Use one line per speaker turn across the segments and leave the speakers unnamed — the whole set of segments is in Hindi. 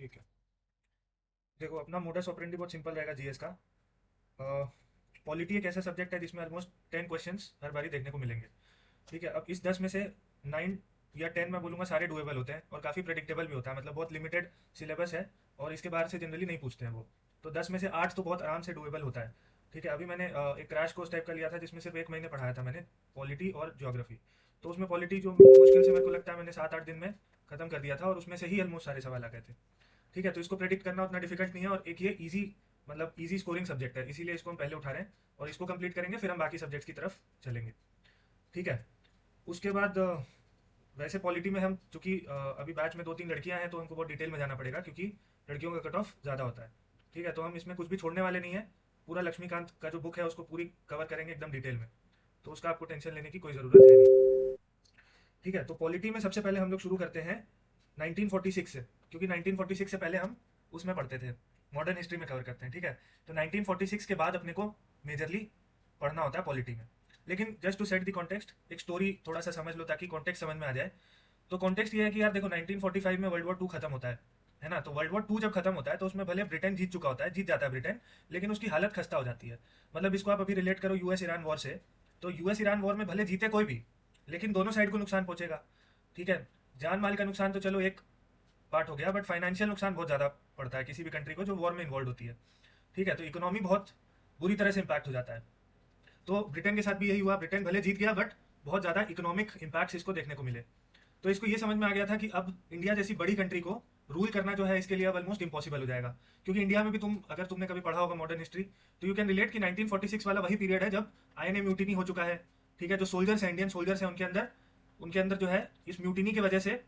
ठीक है। देखो, अपना मोडस ऑपरेंडी बहुत सिंपल रहेगा जीएस का। पॉलिटी एक ऐसा सब्जेक्ट है जिसमें ऑलमोस्ट 10 क्वेश्चंस हर बारी देखने को मिलेंगे। ठीक है, अब इस 10 में से 9 या 10 मैं बोलूँगा सारे डुएबल होते हैं और काफ़ी प्रेडिक्टेबल भी होता है, मतलब बहुत लिमिटेड सिलेबस है और इसके बाहर से जनरली नहीं पूछते हैं वो। तो 10 में से 8 तो बहुत आराम से डुएबल होता है। ठीक है, अभी मैंने एक क्रैश कोर्स टाइप का लिया था जिसमें सिर्फ 1 महीने पढ़ाया था मैंने, पॉलिटी और ज्योग्राफी। तो उसमें पॉलिटी जो मुश्किल से मेरे को लगता है मैंने 7-8 दिन में खत्म कर दिया था और उसमें से ही ऑलमोस्ट सारे सवाल आ गए थे। ठीक है, तो इसको प्रेडिक्ट करना उतना डिफिकल्ट नहीं है और एक ये इजी, मतलब इजी स्कोरिंग सब्जेक्ट है, इसीलिए इसको हम पहले उठा रहे हैं और इसको कंप्लीट करेंगे फिर हम बाकी सब्जेक्ट्स की तरफ चलेंगे। ठीक है, उसके बाद वैसे पॉलिटी में हम चूंकि अभी बैच में 2-3 लड़कियां हैं तो हमको बहुत डिटेल में जाना पड़ेगा क्योंकि लड़कियों का कट ऑफ ज़्यादा होता है। ठीक है, तो हम इसमें कुछ भी छोड़ने वाले नहीं है। पूरा लक्ष्मीकांत का जो बुक है उसको पूरी कवर करेंगे एकदम डिटेल में, तो उसका आपको टेंशन लेने की कोई ज़रूरत है नहीं। ठीक है, तो पॉलिटी में सबसे पहले हम लोग शुरू करते हैं 1946 से, क्योंकि 1946 से पहले हम उसमें पढ़ते थे, मॉडर्न हिस्ट्री में कवर करते हैं। ठीक है, तो 1946 के बाद अपने को मेजरली पढ़ना होता है पॉलिटी में। लेकिन just to set the context, एक स्टोरी थोड़ा सा समझ लो ताकि कॉन्टेक्स्ट समझ में आ जाए। तो कॉन्टेक्स्ट ये है कि यार देखो, 1945 में वर्ल्ड वॉर 2 खत्म होता है ना। तो वर्ल्ड वॉर 2 जब खत्म होता है तो उसमें भले ब्रिटेन जीत चुका होता है, जीत जाता है ब्रिटेन, लेकिन उसकी हालत खस्ता हो जाती है। मतलब इसको आप अभी रिलेट करो यूएस ईरान वॉर से। तो यूएस ईरान वॉर में भले जीते कोई भी, लेकिन दोनों साइड को नुकसान पहुंचेगा। ठीक है, जान माल का नुकसान तो चलो एक पार्ट हो गया, बट फाइनेंशियल नुकसान बहुत ज़्यादा पड़ता है किसी भी कंट्री को जो वॉर में इन्वॉल्व होती है। ठीक है, तो इकोनॉमी बहुत बुरी तरह से इम्पैक्ट हो जाता है। तो ब्रिटेन के साथ भी यही हुआ, ब्रिटेन भले जीत गया बट बहुत ज़्यादा इकोनॉमिक इम्पैक्ट्स इसको देखने को मिले। तो इसको ये समझ में आ गया था कि अब इंडिया जैसी बड़ी कंट्री को रूल करना जो है इसके लिए अब ऑलमोस्ट इम्पॉसिबल हो जाएगा। क्योंकि इंडिया में भी तुम, अगर तुमने कभी पढ़ा होगा मॉडर्न हिस्ट्री, तो यू कैन रिलेट कि 1946 वाला वही पीरियड है जब आईएनए म्यूटिनी हो चुका है। ठीक है, जो सोल्जर्स हैं, इंडियन सोल्जर्स हैं, उनके अंदर जो है इस म्यूटिनी की वजह से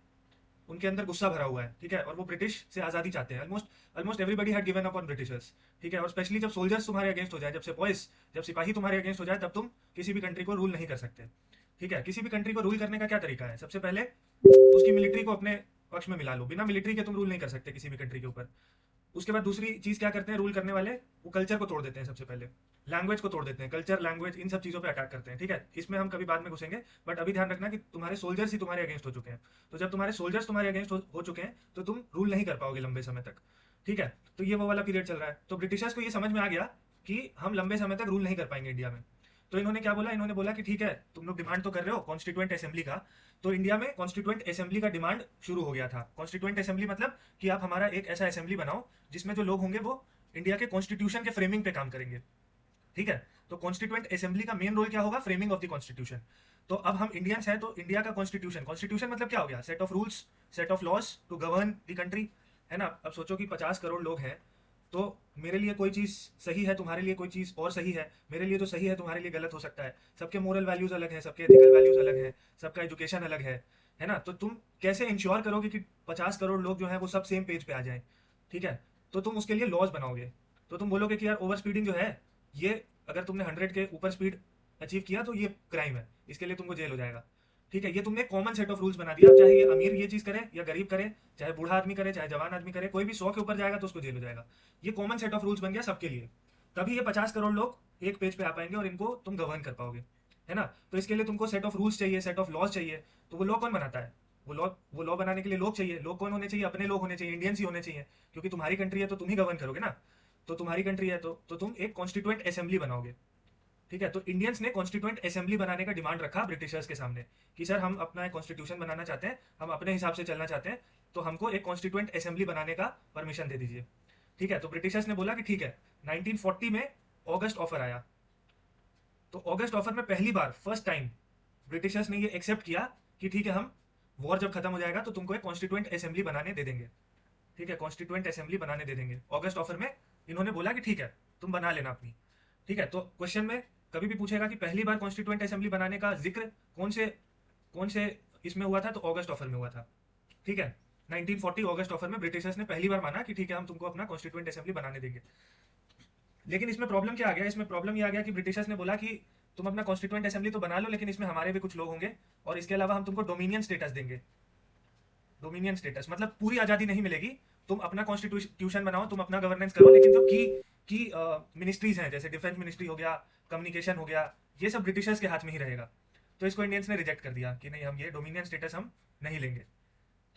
उनके अंदर गुस्सा भरा हुआ है। ठीक है, और वो ब्रिटिश से आज़ादी चाहते हैं। Almost almost everybody had given up on Britishers. ठीक है, और स्पेशली जब सोल्जर्स तुम्हारे अगेंस्ट हो जाए, जब सिपाहीज, जब सिपाही तुम्हारे अगेंस्ट हो जाए, तब तुम किसी भी कंट्री को रूल नहीं कर सकते। ठीक है, किसी भी कंट्री को रूल करने का क्या तरीका है? सबसे पहले उसकी मिलिट्री को अपने पक्ष में मिला लो। बिना मिलिट्री के तुम रूल नहीं कर सकते किसी भी कंट्री के ऊपर। उसके बाद दूसरी चीज क्या करते हैं रूल करने वाले, वो कल्चर को तोड़ देते हैं। सबसे पहले लैंग्वेज को तोड़ देते हैं, कल्चर, लैंग्वेज, इन सब चीजों पे अटैक करते हैं। ठीक है, इसमें हम कभी बाद में घुसेंगे, बट अभी ध्यान रखना कि तुम्हारे सोल्जर्स ही तुम्हारे अगेंस्ट हो चुके हैं। तो जब तुम्हारे सोल्जर्स तुम्हारे अगेंस्ट हो चुके हैं तो तुम रूल नहीं कर पाओगे लंबे समय तक। ठीक है, तो ये वो वाला पीरियड चल रहा है। तो ब्रिटिशर्स को ये समझ में आ गया कि हम लंबे समय तक रूल नहीं कर पाएंगे इंडिया में। तो इन्होंने क्या बोला, इन्होंने बोला कि ठीक है, तुम लोग डिमांड तो कर रहे हो कॉन्स्टिट्यूएंट असेंबली का। तो इंडिया में कॉन्स्टिट्यूएंट असेंबली का डिमांड शुरू हो गया था। कॉन्स्टिट्यूएंट असेंबली मतलब कि आप हमारा एक ऐसा असेंबली बनाओ जिसमें जो लोग होंगे वो इंडिया के कॉन्स्टिट्यूशन के फ्रेमिंग पे काम करेंगे। ठीक है, तो कॉन्स्टिट्यूएंट असेंबली का मेन रोल क्या होगा? Framing of the constitution. तो अब हम इंडियंस हैं तो इंडिया का कॉन्स्टिट्यूशन, कॉन्स्टिट्यूशन मतलब क्या हो गया? Set of rules, set of laws to govern the country, है ना। अब सोचो कि 50 करोड़ लोग हैं, तो मेरे लिए कोई चीज़ सही है, तुम्हारे लिए कोई चीज़ और सही है, मेरे लिए जो सही है तुम्हारे लिए गलत हो सकता है। सबके मोरल वैल्यूज़ अलग हैं, सबके एथिकल वैल्यूज़ अलग हैं, सबका एजुकेशन अलग है ना। तो तुम कैसे इंश्योर करोगे कि 50 करोड़ लोग जो हैं वो सब सेम पेज पे आ जाएं? ठीक है, तो तुम उसके लिए लॉज बनाओगे। तो तुम बोलोगे कि यार ओवर स्पीडिंग जो है, ये अगर तुमने 100 के ऊपर स्पीड अचीव किया तो ये क्राइम है, इसके लिए तुमको जेल हो जाएगा। ठीक है, ये तुमने कॉमन सेट ऑफ रूल्स बना दिया। अब चाहे ये अमीर ये चीज़ करे या गरीब करे, चाहे बूढ़ा आदमी करे चाहे जवान आदमी करे, कोई भी 100 के ऊपर जाएगा तो उसको जेल हो जाएगा। ये कॉमन सेट ऑफ रूल्स बन गया सबके लिए। तभी ये 50 करोड़ लोग एक पेज पे आ पाएंगे और इनको तुम गवर्न कर पाओगे, है ना। तो इसके लिए तुमको सेट ऑफ रूल्स चाहिए, सेट ऑफ लॉज चाहिए। तो वो लॉ कौन बनाता है? वो लॉ बनाने के लिए लोग चाहिए। लोग कौन होने चाहिए? अपने लोग होने चाहिए, इंडियंस ही होने चाहिए, क्योंकि तुम्हारी कंट्री है तो तुम ही गवर्न करोगे ना। तो तुम्हारी कंट्री है तो तुम एक कॉन्स्टिट्यूएंट असेंबली बनाओगे। ठीक है, तो इंडियंस ने कॉन्स्टिट्यूएंट असेंबली बनाने का डिमांड रखा ब्रिटिशर्स के सामने कि सर हम अपना एक कॉन्स्टिट्यूशन बनाना चाहते हैं, हम अपने हिसाब से चलना चाहते हैं, तो हमको एक कॉन्स्टिट्यूएंट असेंबली बनाने का परमिशन दे दीजिए। ठीक है, तो ब्रिटिशर्स ने बोला कि ठीक है। 1940 में ऑगस्ट ऑफर आया। तो ऑगस्ट ऑफर में पहली बार, फर्स्ट टाइम, ब्रिटिशर्स ने ये एक्सेप्ट किया कि ठीक है, हम वॉर जब खत्म हो जाएगा तो तुमको एक कॉन्स्टिट्यूएंट असेंबली बनाने दे देंगे। ठीक है, कॉन्स्टिट्यूएंट असेंबली बनाने दे देंगे ऑगस्ट ऑफर में। इन्होंने बोला कि ठीक है, तुम बना लेना अपनी। ठीक है, तो क्वेश्चन में कभी भी पूछेगा कि पहली बार कॉन्स्टिट्यूएंट असेंबली बनाने का जिक्र कौन से इसमें हुआ था, तो ऑगस्ट ऑफर में हुआ था। ठीक है, 1940 ऑगस्ट ऑफर में ब्रिटिशर्स ने पहली बार माना कि ठीक है, हम तुमको अपना कॉन्स्टिट्यूएंट असेंबली बनाने देंगे। लेकिन इसमें प्रॉब्लम क्या आ गया? इसमें प्रॉब्लम ये आ गया कि ब्रिटिशर्स ने बोला कि तुम अपना कॉन्स्टिट्यूएंट असेंबली तो बना लो, लेकिन इसमें हमारे भी कुछ लोग होंगे और इसके अलावा हम तुमको डोमिनियन स्टेटस देंगे। डोमिनियन स्टेटस मतलब पूरी आज़ादी नहीं मिलेगी। तुम अपना कॉन्स्टिट्यूशन बनाओ, तुम अपना गवर्नेंस करो, लेकिन जो की मिनिस्ट्रीज हैं, जैसे डिफेंस मिनिस्ट्री हो गया, कम्युनिकेशन हो गया, ये सब ब्रिटिशर्स के हाथ में ही रहेगा। तो इसको इंडियंस ने रिजेक्ट कर दिया कि नहीं, हम ये डोमिनियन स्टेटस हम नहीं लेंगे।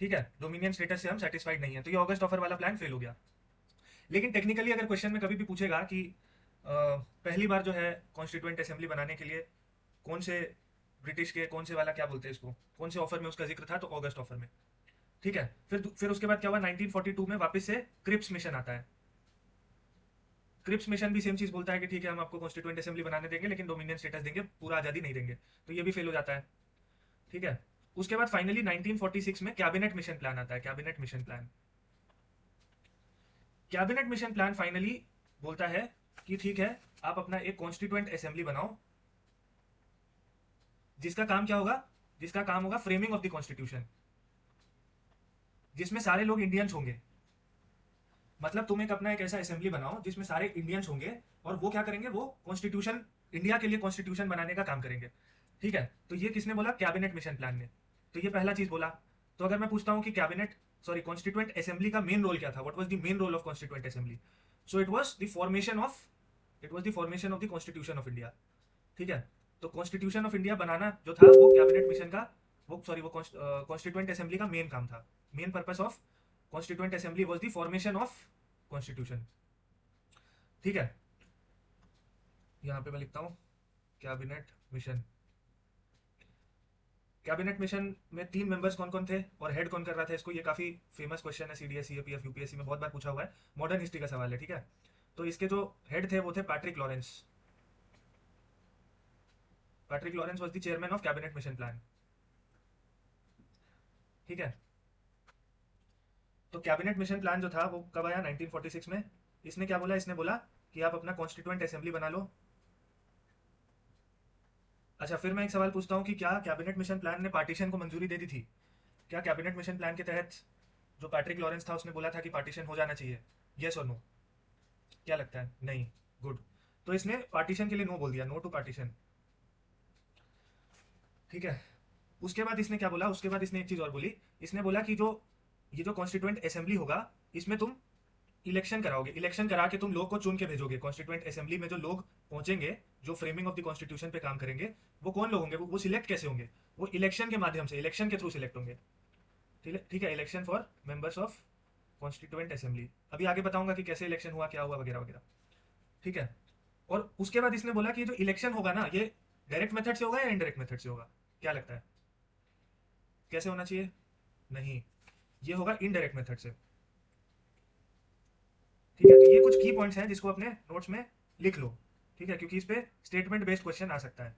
ठीक है, डोमिनियन स्टेटस से हम सेटिस्फाइड नहीं है, तो ये ऑगस्ट ऑफर वाला प्लान फेल हो गया। लेकिन टेक्निकली अगर क्वेश्चन में कभी भी पूछेगा कि पहली बार जो है कॉन्स्टिट्यूएंट असेंबली बनाने के लिए कौन से ब्रिटिश के कौन से वाला क्या बोलते हैं इसको, कौन से ऑफर में उसका जिक्र था, तो ऑगस्ट ऑफर में। ठीक है, फिर उसके बाद क्या हुआ, 1942 में वापस से क्रिप्स मिशन आता है। क्रिप्स मिशन भी सेम चीज बोलता है कि ठीक है हम आपको कॉन्स्टिट्यूएंट असेंबली बनाने देंगे लेकिन डोमिनियन स्टेटस देंगे, पूरा आजादी नहीं देंगे, तो ये भी फेल हो जाता है। ठीक है, उसके बाद फाइनली 1946 में कैबिनेट मिशन प्लान आता है। Cabinet mission plan, cabinet mission plan finally बोलता है कि ठीक है आप अपना एक कॉन्स्टिट्यूएंट असेंबली बनाओ, जिसका काम क्या होगा, जिसका काम होगा फ्रेमिंग ऑफ द कॉन्स्टिट्यूशन, जिसमें सारे लोग इंडियंस होंगे। मतलब तुम एक अपना एक ऐसा असेंबली बनाओ जिसमें सारे इंडियंस होंगे, और वो क्या करेंगे, वो कॉन्स्टिट्यूशन, इंडिया के लिए कॉन्स्टिट्यूशन बनाने का काम करेंगे। ठीक है, तो ये किसने बोला, कैबिनेट मिशन प्लान ने। तो ये पहला चीज बोला। तो अगर मैं पूछता हूँ कि कैबिनेट सॉरी कॉन्स्टिट्यूएंट असेंबली का मेन रोल क्या था, what was the main role of constituent assembly, so it was the formation of the constitution of India. ठीक है, तो कॉन्स्टिट्यूशन ऑफ इंडिया बनाना जो था वो कैबिनेट मिशन का, वो कॉन्स्टिट्यूएंट असेंबली का मेन काम था। Main purpose of constituent assembly was the formation of constitution. ठीक है, यहाँ पे मैं लिखता हूँ कैबिनेट मिशन। कैबिनेट मिशन में 3 मेंबर्स कौन कौन थे और हेड कौन कर रहा था इसको, ये काफी फेमस क्वेश्चन है, सीडीएस सीएपीएफ यूपीएससी में बहुत बार पूछा हुआ है, मॉडर्न हिस्ट्री का सवाल है। ठीक है, तो इसके जो हेड थे वो थे Patrick Lawrence. Patrick Lawrence was the chairman of cabinet mission plan. ठीक है, तो कैबिनेट मिशन प्लान जो था वो कब आया, 1946 में। इसने क्या बोला, इसने बोला कि आप अपना कॉन्स्टिट्यूएंट असेंबली बना लो। अच्छा, फिर मैं एक सवाल पूछता हूँ कि क्या कैबिनेट मिशन प्लान ने पार्टीशन को मंजूरी दे दी थी? क्या कैबिनेट मिशन प्लान के तहत जो पैट्रिक लॉरेंस था उसने बोला था कि पार्टीशन हो जाना चाहिए, यस और नो? क्या लगता है, नहीं। गुड, तो इसने पार्टीशन के लिए नो बोल दिया, नो टू पार्टीशन। ठीक है, उसके बाद इसने क्या बोला, उसके बाद इसने एक चीज और बोली। इसने बोला कि जो ये जो कॉन्स्टिट्यूएंट असेंबली होगा इसमें तुम इलेक्शन कराओगे, इलेक्शन करा के तुम लोग को चुन के भेजोगे। कॉन्स्टिट्यूएंट असेंबली में जो लोग पहुंचेंगे, जो फ्रेमिंग ऑफ द कॉन्स्टिट्यूशन पे काम करेंगे, वो कौन लोग होंगे, वो सिलेक्ट कैसे होंगे, वो इलेक्शन के माध्यम से, इलेक्शन के थ्रू सिलेक्ट होंगे। ठीक है, ठीक है, election for members of constituent assembly. अभी आगे बताऊंगा कि कैसे इलेक्शन हुआ, क्या हुआ, वगैरह वगैरह। ठीक है, और उसके बाद इसने बोला कि जो इलेक्शन होगा ना, ये डायरेक्ट मेथड से होगा या इनडायरेक्ट मेथड से होगा, क्या लगता है, कैसे होना चाहिए? नहीं, ये होगा इनडायरेक्ट मेथड से। ठीक है, तो ये कुछ की पॉइंट्स हैं जिसको अपने नोट्स में लिख लो। ठीक है, क्योंकि इस पे स्टेटमेंट बेस्ड क्वेश्चन आ सकता है।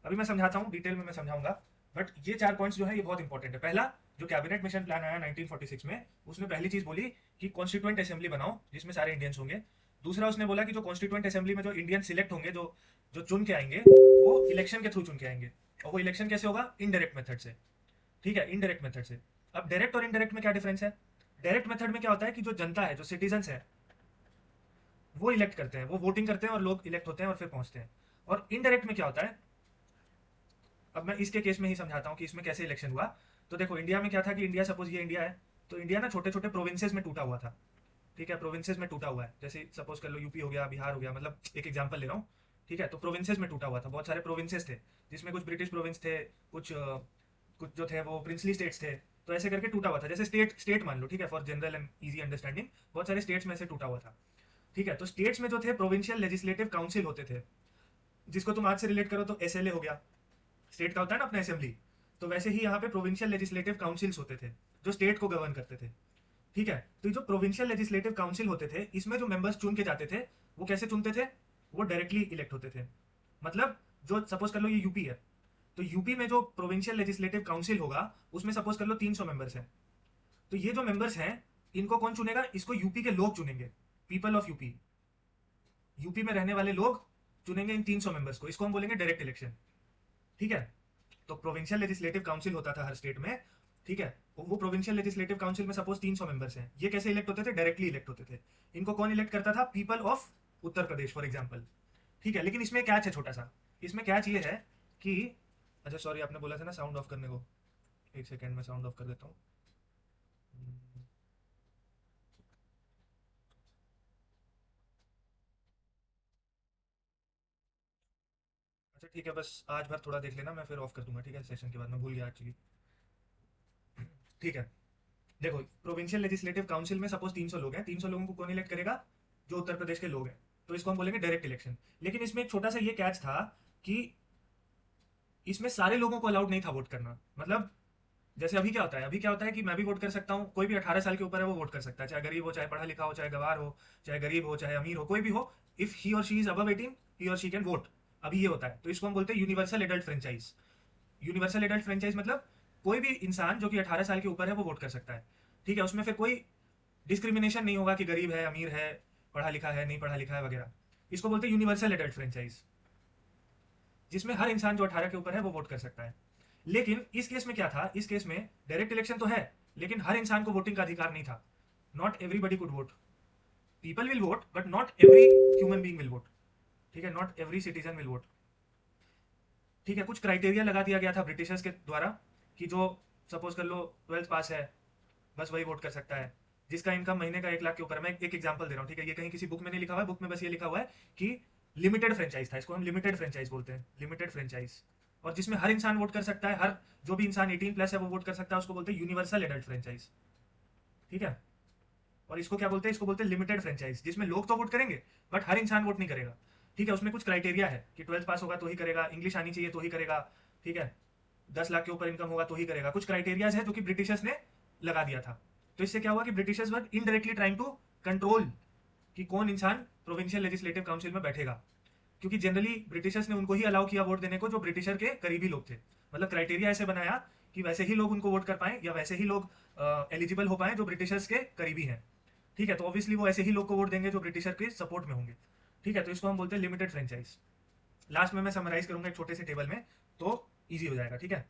अभी मैं समझाता हूँ, डिटेल में मैं समझाऊंगा, बट ये 4 पॉइंट्स जो है ये बहुत इंपॉर्टेंट है। पहला, जो कैबिनेट मिशन प्लान आया 1946 में, उसने पहली चीज बोली कि कॉन्स्टिट्यूएंट असेंबली बनाओ जिसमें सारे इंडियंस होंगे। दूसरा, उसने बोला कि जो कॉन्स्टिट्यूएंट असेंबली में जो इंडियन सिलेक्ट होंगे, जो जो चुन के आएंगे, वो इलेक्शन के थ्रू चुन के आएंगे। और वो इलेक्शन कैसे होगा, इनडायरेक्ट मेथड से। ठीक है, इनडायरेक्ट मेथड से। अब डायरेक्ट और इनडायरेक्ट में क्या डिफरेंस है? डायरेक्ट मेथड में क्या होता है कि जो जनता है, जो सिटीजन है, वो इलेक्ट करते हैं, वो वोटिंग करते हैं और लोग इलेक्ट होते हैं और फिर पहुंचते हैं। और इनडायरेक्ट में क्या होता है, अब मैं इसके केस में ही समझाता हूँ कि इसमें कैसे इलेक्शन हुआ। तो देखो, इंडिया में क्या था कि इंडिया, सपोज ये इंडिया है, तो इंडिया ना छोटे छोटे प्रोविंसेस में टूटा हुआ था। ठीक है, प्रोविंसेस में टूटा हुआ है, जैसे सपोज कर लो यूपी हो गया, बिहार हो गया, मतलब एक एग्जांपल ले रहा हूँ। ठीक है, तो प्रोविंसेस में टूटा हुआ था, बहुत सारे प्रोविंसेस थे, जिसमें कुछ ब्रिटिश प्रोविंस थे, कुछ जो थे वो प्रिंसली स्टेट्स थे। तो ऐसे करके टूटा हुआ था, जैसे स्टेट स्टेट मान लो। ठीक है, for general and easy understanding, बहुत सारे स्टेट्स में से टूटा हुआ था। ठीक है, तो स्टेट्स में जो थे प्रोविंशियल लेजिस्लेटिव काउंसिल होते थे, जिसको तुम आज से रिलेट करो तो एसएलए हो गया, स्टेट का होता है ना अपना असेंबली। तो वैसे ही यहाँ पे प्रोविंशियल लेजिस्लेटिव काउंसिल्स होते थे, जो स्टेट को गवर्न करते थे। ठीक है, तो जो प्रोविंशियल लेजिस्लेटिव काउंसिल होते थे, इसमें जो मेंबर्स चुन के जाते थे, वो कैसे चुनते थे, वो डायरेक्टली इलेक्ट होते थे। मतलब जो सपोज कर लो ये यूपी है, तो यूपी में जो प्रोविंशियल लेजिस्लेटिव काउंसिल होगा, उसमें सपोज कर लो 300 मेंबर्स हैं। तो ये जो मेंबर्स हैं, इनको कौन चुनेगा, इसको यूपी के लोग चुनेंगे, पीपल ऑफ यूपी, यूपी में रहने वाले लोग चुनेंगे इन 300 मेंबर्स को, इसको हम बोलेंगे डायरेक्ट इलेक्शन। ठीक है, तो प्रोविंशियल लेजिस्लेटिव काउंसिल होता था हर स्टेट में। ठीक है, वो प्रोविंशियल लेजिस्लेटिव काउंसिल में सपोज 300 मेंबर्स हैं, ये कैसे इलेक्ट होते थे, डायरेक्टली इलेक्ट होते थे। इनको कौन इलेक्ट करता था, people of Uttar Pradesh for example. ठीक है, लेकिन इसमें कैच है छोटा सा। इसमें कैच ये है कि, अच्छा सॉरी, आपने बोला था ना साउंड ऑफ करने को, एक सेकेंड में साउंड ऑफ कर देता हूँ। अच्छा ठीक है, बस आज भर थोड़ा देख लेना, मैं फिर ऑफ कर दूंगा। ठीक है, सेशन के बाद मैं भूल गया एक्चुअली। ठीक है, देखो, प्रोविंशियल लेजिस्लेटिव काउंसिल में सपोज 300 लोग हैं, 300 लोगों को कौन इलेक्ट करेगा? जो उत्तर प्रदेश के लोग हैं, तो इसको हम बोलेंगे डायरेक्ट इलेक्शन। लेकिन इसमें एक छोटा सा ये कैच था कि इसमें सारे लोगों को अलाउड नहीं था वोट करना। मतलब जैसे अभी क्या होता है कि मैं भी वोट कर सकता हूँ, कोई भी 18 साल के ऊपर है वो वोट कर सकता है, चाहे गरीब हो, चाहे पढ़ा लिखा हो, चाहे गवार हो, चाहे गरीब हो, चाहे अमीर हो, कोई भी हो। इफ ही और शी इज अबव 18, ही और शी कैन वोट। अभी ये होता है, तो इसको हम बोलते हैं universal adult franchise. Universal adult franchise मतलब कोई भी इंसान जो कि 18 साल के ऊपर है वो वोट कर सकता है। ठीक है, उसमें फिर कोई डिस्क्रिमिनेशन नहीं होगा कि गरीब है, अमीर है, पढ़ा लिखा है, नहीं पढ़ा लिखा है वगैरह। इसको बोलते हैं यूनिवर्सल एडल्ट फ्रेंचाइज, जिसमें हर इंसान जो 18 के ऊपर है वो वोट कर सकता है। लेकिन इस केस में क्या था, इस केस में डायरेक्ट इलेक्शन तो है, लेकिन हर इंसान को वोटिंग का अधिकार नहीं था। Not everybody could vote. People will vote but not every human being will vote. ठीक है, not every citizen will vote. ठीक है, कुछ क्राइटेरिया लगा दिया गया था ब्रिटिशर्स के द्वारा कि जो सपोज कर लो 12th पास है, बस वही वोट कर सकता है, जिसका इनकम महीने का 1 लाख के ऊपर है। मैं एक एग्जांपल दे रहा हूँ, ठीक है, ये कहीं किसी बुक में नहीं लिखा हुआ है, बुक में बस ये लिखा हुआ है कि लिमिटेड फ्रेंचाइज था, इसको हम लिमिटेड फ्रेंचाइज बोलते हैं, लिमिटेड फ्रेंचाइज। और जिसमें हर इंसान वोट कर सकता है, हर जो भी इंसान 18+ है वो वोट कर सकता है, उसको बोलते हैं यूनिवर्सल एडल्ट फ्रेंचाइज। ठीक है, और इसको क्या बोलते हैं? इसको बोलते हैं लिमिटेड फ्रेंचाइज, जिसमें लोग तो वोट करेंगे बट हर इंसान वोट नहीं करेगा। ठीक है, उसमें कुछ क्राइटेरिया है कि 12th पास होगा तो ही करेगा, इंग्लिश आनी चाहिए तो ही करेगा। ठीक है, 10 लाख के ऊपर इनकम होगा तो ही करेगा। कुछ क्राइटेरियाज है जो कि ब्रिटिशर्स ने लगा दिया था। तो इससे क्या हुआ कि Britishers were indirectly trying to control कि कौन इंसान प्रोविंशियल लेजिस्लेटिव काउंसिल में बैठेगा। क्योंकि जनरली ब्रिटिशर्स ने उनको ही अलाउ किया वोट देने को जो ब्रिटिशर के करीबी लोग थे। मतलब क्राइटेरिया ऐसे बनाया कि वैसे ही लोग उनको वोट कर पाए या वैसे ही लोग एलिजिबल हो पाए जो ब्रिटिशर्स के करीबी हैं। ठीक है, तो ऑब्वियसली वो ऐसे ही लोग को वोट देंगे जो ब्रिटिशर के सपोर्ट में होंगे। ठीक है, तो इसको हम बोलते हैं लिमिटेड फ्रेंचाइज। लास्ट में मैं समराइज करूंगा एक छोटे से टेबल में, तो ईजी हो जाएगा। ठीक है,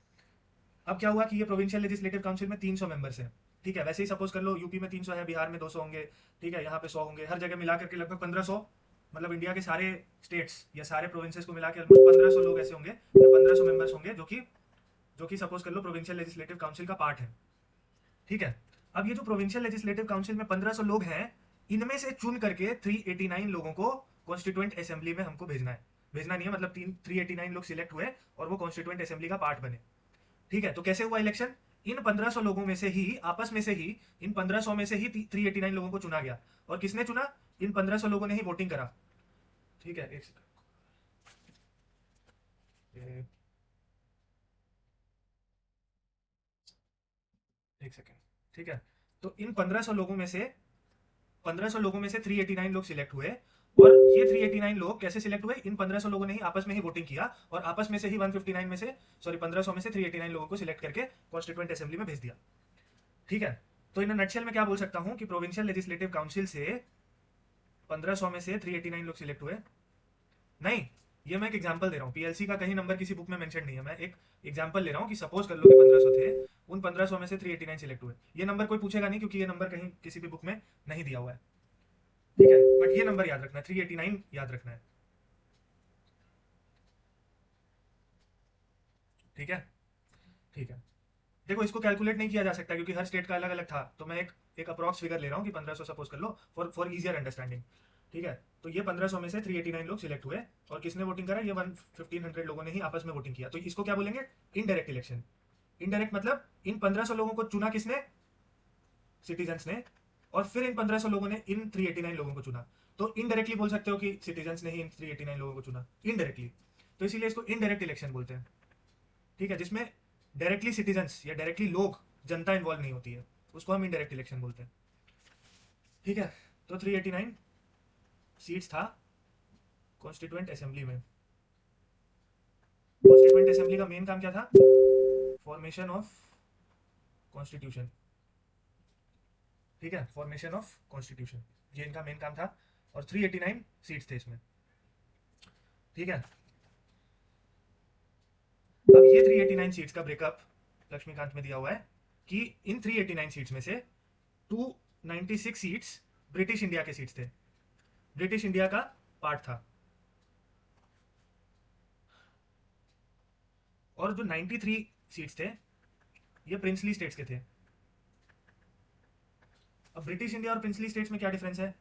अब क्या हुआ कि ये प्रोविंशियल लेजिस्लेटिव काउंसिल में 300 मेंबर्स हैं। ठीक है, वैसे ही सपोज कर लो यूपी में 300 है, बिहार में 200 होंगे। ठीक है, यहाँ पे 100 होंगे, हर जगह मिला करके लगभग 1500। मतलब इंडिया के सारे स्टेट्स या सारे प्रोविंसेस को मिला के ऑलमोस्ट 1500 लोग ऐसे होंगे या 1500 मेंबर्स होंगे जो कि सपोज कर लो प्रोविंशियल लेजिस्लेटिव काउंसिल का पार्ट है। ठीक है, अब ये जो प्रोविंशियल लेजिस्लेटिव काउंसिल में 1500 लोग हैं, इनमें से चुन करके 389 लोगों को कॉन्स्टिट्यूएंट असेंबली में हमको भेजना है। भेजना नहीं है, मतलब 389 लोग सिलेक्ट हुए और वो कॉन्स्टिट्यूएंट असेंबली का पार्ट बने। ठीक है, तो कैसे हुआ इलेक्शन? इन 1500 लोगों में से ही आपस में से ही इन 1500 में से ही 389 लोगों को चुना गया। और किसने चुना? इन 1500 लोगों ने ही वोटिंग करा। ठीक है, एक सेकेंड। ठीक है, तो इन 1500 लोगों में से 389 लोग सिलेक्ट हुए। और ये 389 लोग कैसे सिलेक्ट हुए? इन 1500 लोगों ने ही आपस में ही वोटिंग किया और आपस में से ही 159 में से, सॉरी 1500 में से 389 लोगों को सिलेक्ट करके कॉन्स्टिट्यूएंट असेंबली में भेज दिया। ठीक है, तो इन नटशेल में क्या बोल सकता हूं कि प्रोविंशियल लेजिस्लेटिव काउंसिल से 1500 में से 389 लोग सिलेक्ट हुए। नहीं, ये मैं एक एग्जांपल दे रहा हूँ, पीएलसी का कहीं नंबर किसी बुक में मेंशन नहीं है, मैं एक एग्जांपल ले रहा हूँ कि सपोज कर लो कि 1500 थे, उन 1500 में से 389 सिलेक्ट हुए। ये नंबर कोई पूछेगा नहीं क्योंकि ये नंबर कहीं किसी भी बुक में नहीं दिया हुआ है। ठीक है, बट ये नंबर याद रखना है, 389 याद रखना है। ठीक है, ठीक है। देखो, इसको कैलकुलेट नहीं किया जा सकता क्योंकि हर स्टेट का अलग अलग था, तो मैं एक अप्रॉक्स फिगर ले रहा हूँ कि 1500 सपोज कर लो फॉर इजियर अंडरस्टैंडिंग। ठीक है, तो ये 1500 में से 389 लोग सिलेक्ट हुए और किसने वोटिंग करा? ये 1500 लोगों ने ही आपस में वोटिंग किया, तो इसको क्या बोलेंगे? Indirect election. इनडायरेक्ट मतलब इन 1500 लोगों को चुना किसने? सिटीजन्स ने। और फिर इन 1500 लोगों ने इन 389 लोगों को चुना। तो इनडायरेक्टली बोल सकते हो कि सिटीजन्स ने ही इन 389 लोगों को चुना, इनडायरेक्टली। तो इसीलिए इसको इनडायरेक्ट इलेक्शन बोलते हैं। ठीक है, जिसमें डायरेक्टली सिटीजन्स या डायरेक्टली लोग, जनता इन्वॉल्व नहीं होती है, उसको हम इनडायरेक्ट इलेक्शन बोलते हैं। ठीक है, तो 389 सीट्स था कॉन्स्टिट्यूएंट असेंबली में। कॉन्स्टिट्यूएंट असेंबली का मेन काम क्या था? Formation of constitution. ठीक है, फॉर्मेशन ऑफ कॉन्स्टिट्यूशन, ये इनका मेन काम था। और 389 सीट्स थे इसमें। ठीक है, अब ये 389 सीट्स का ब्रेकअप लक्ष्मीकांत में दिया हुआ है कि इन 389 सीट्स में से 296 सीट्स ब्रिटिश इंडिया के सीट्स थे, ब्रिटिश इंडिया का पार्ट था। और जो 93 सीट्स थे ये प्रिंसली स्टेट्स के थे। अब ब्रिटिश इंडिया और प्रिंसली स्टेट्स में क्या डिफरेंस है?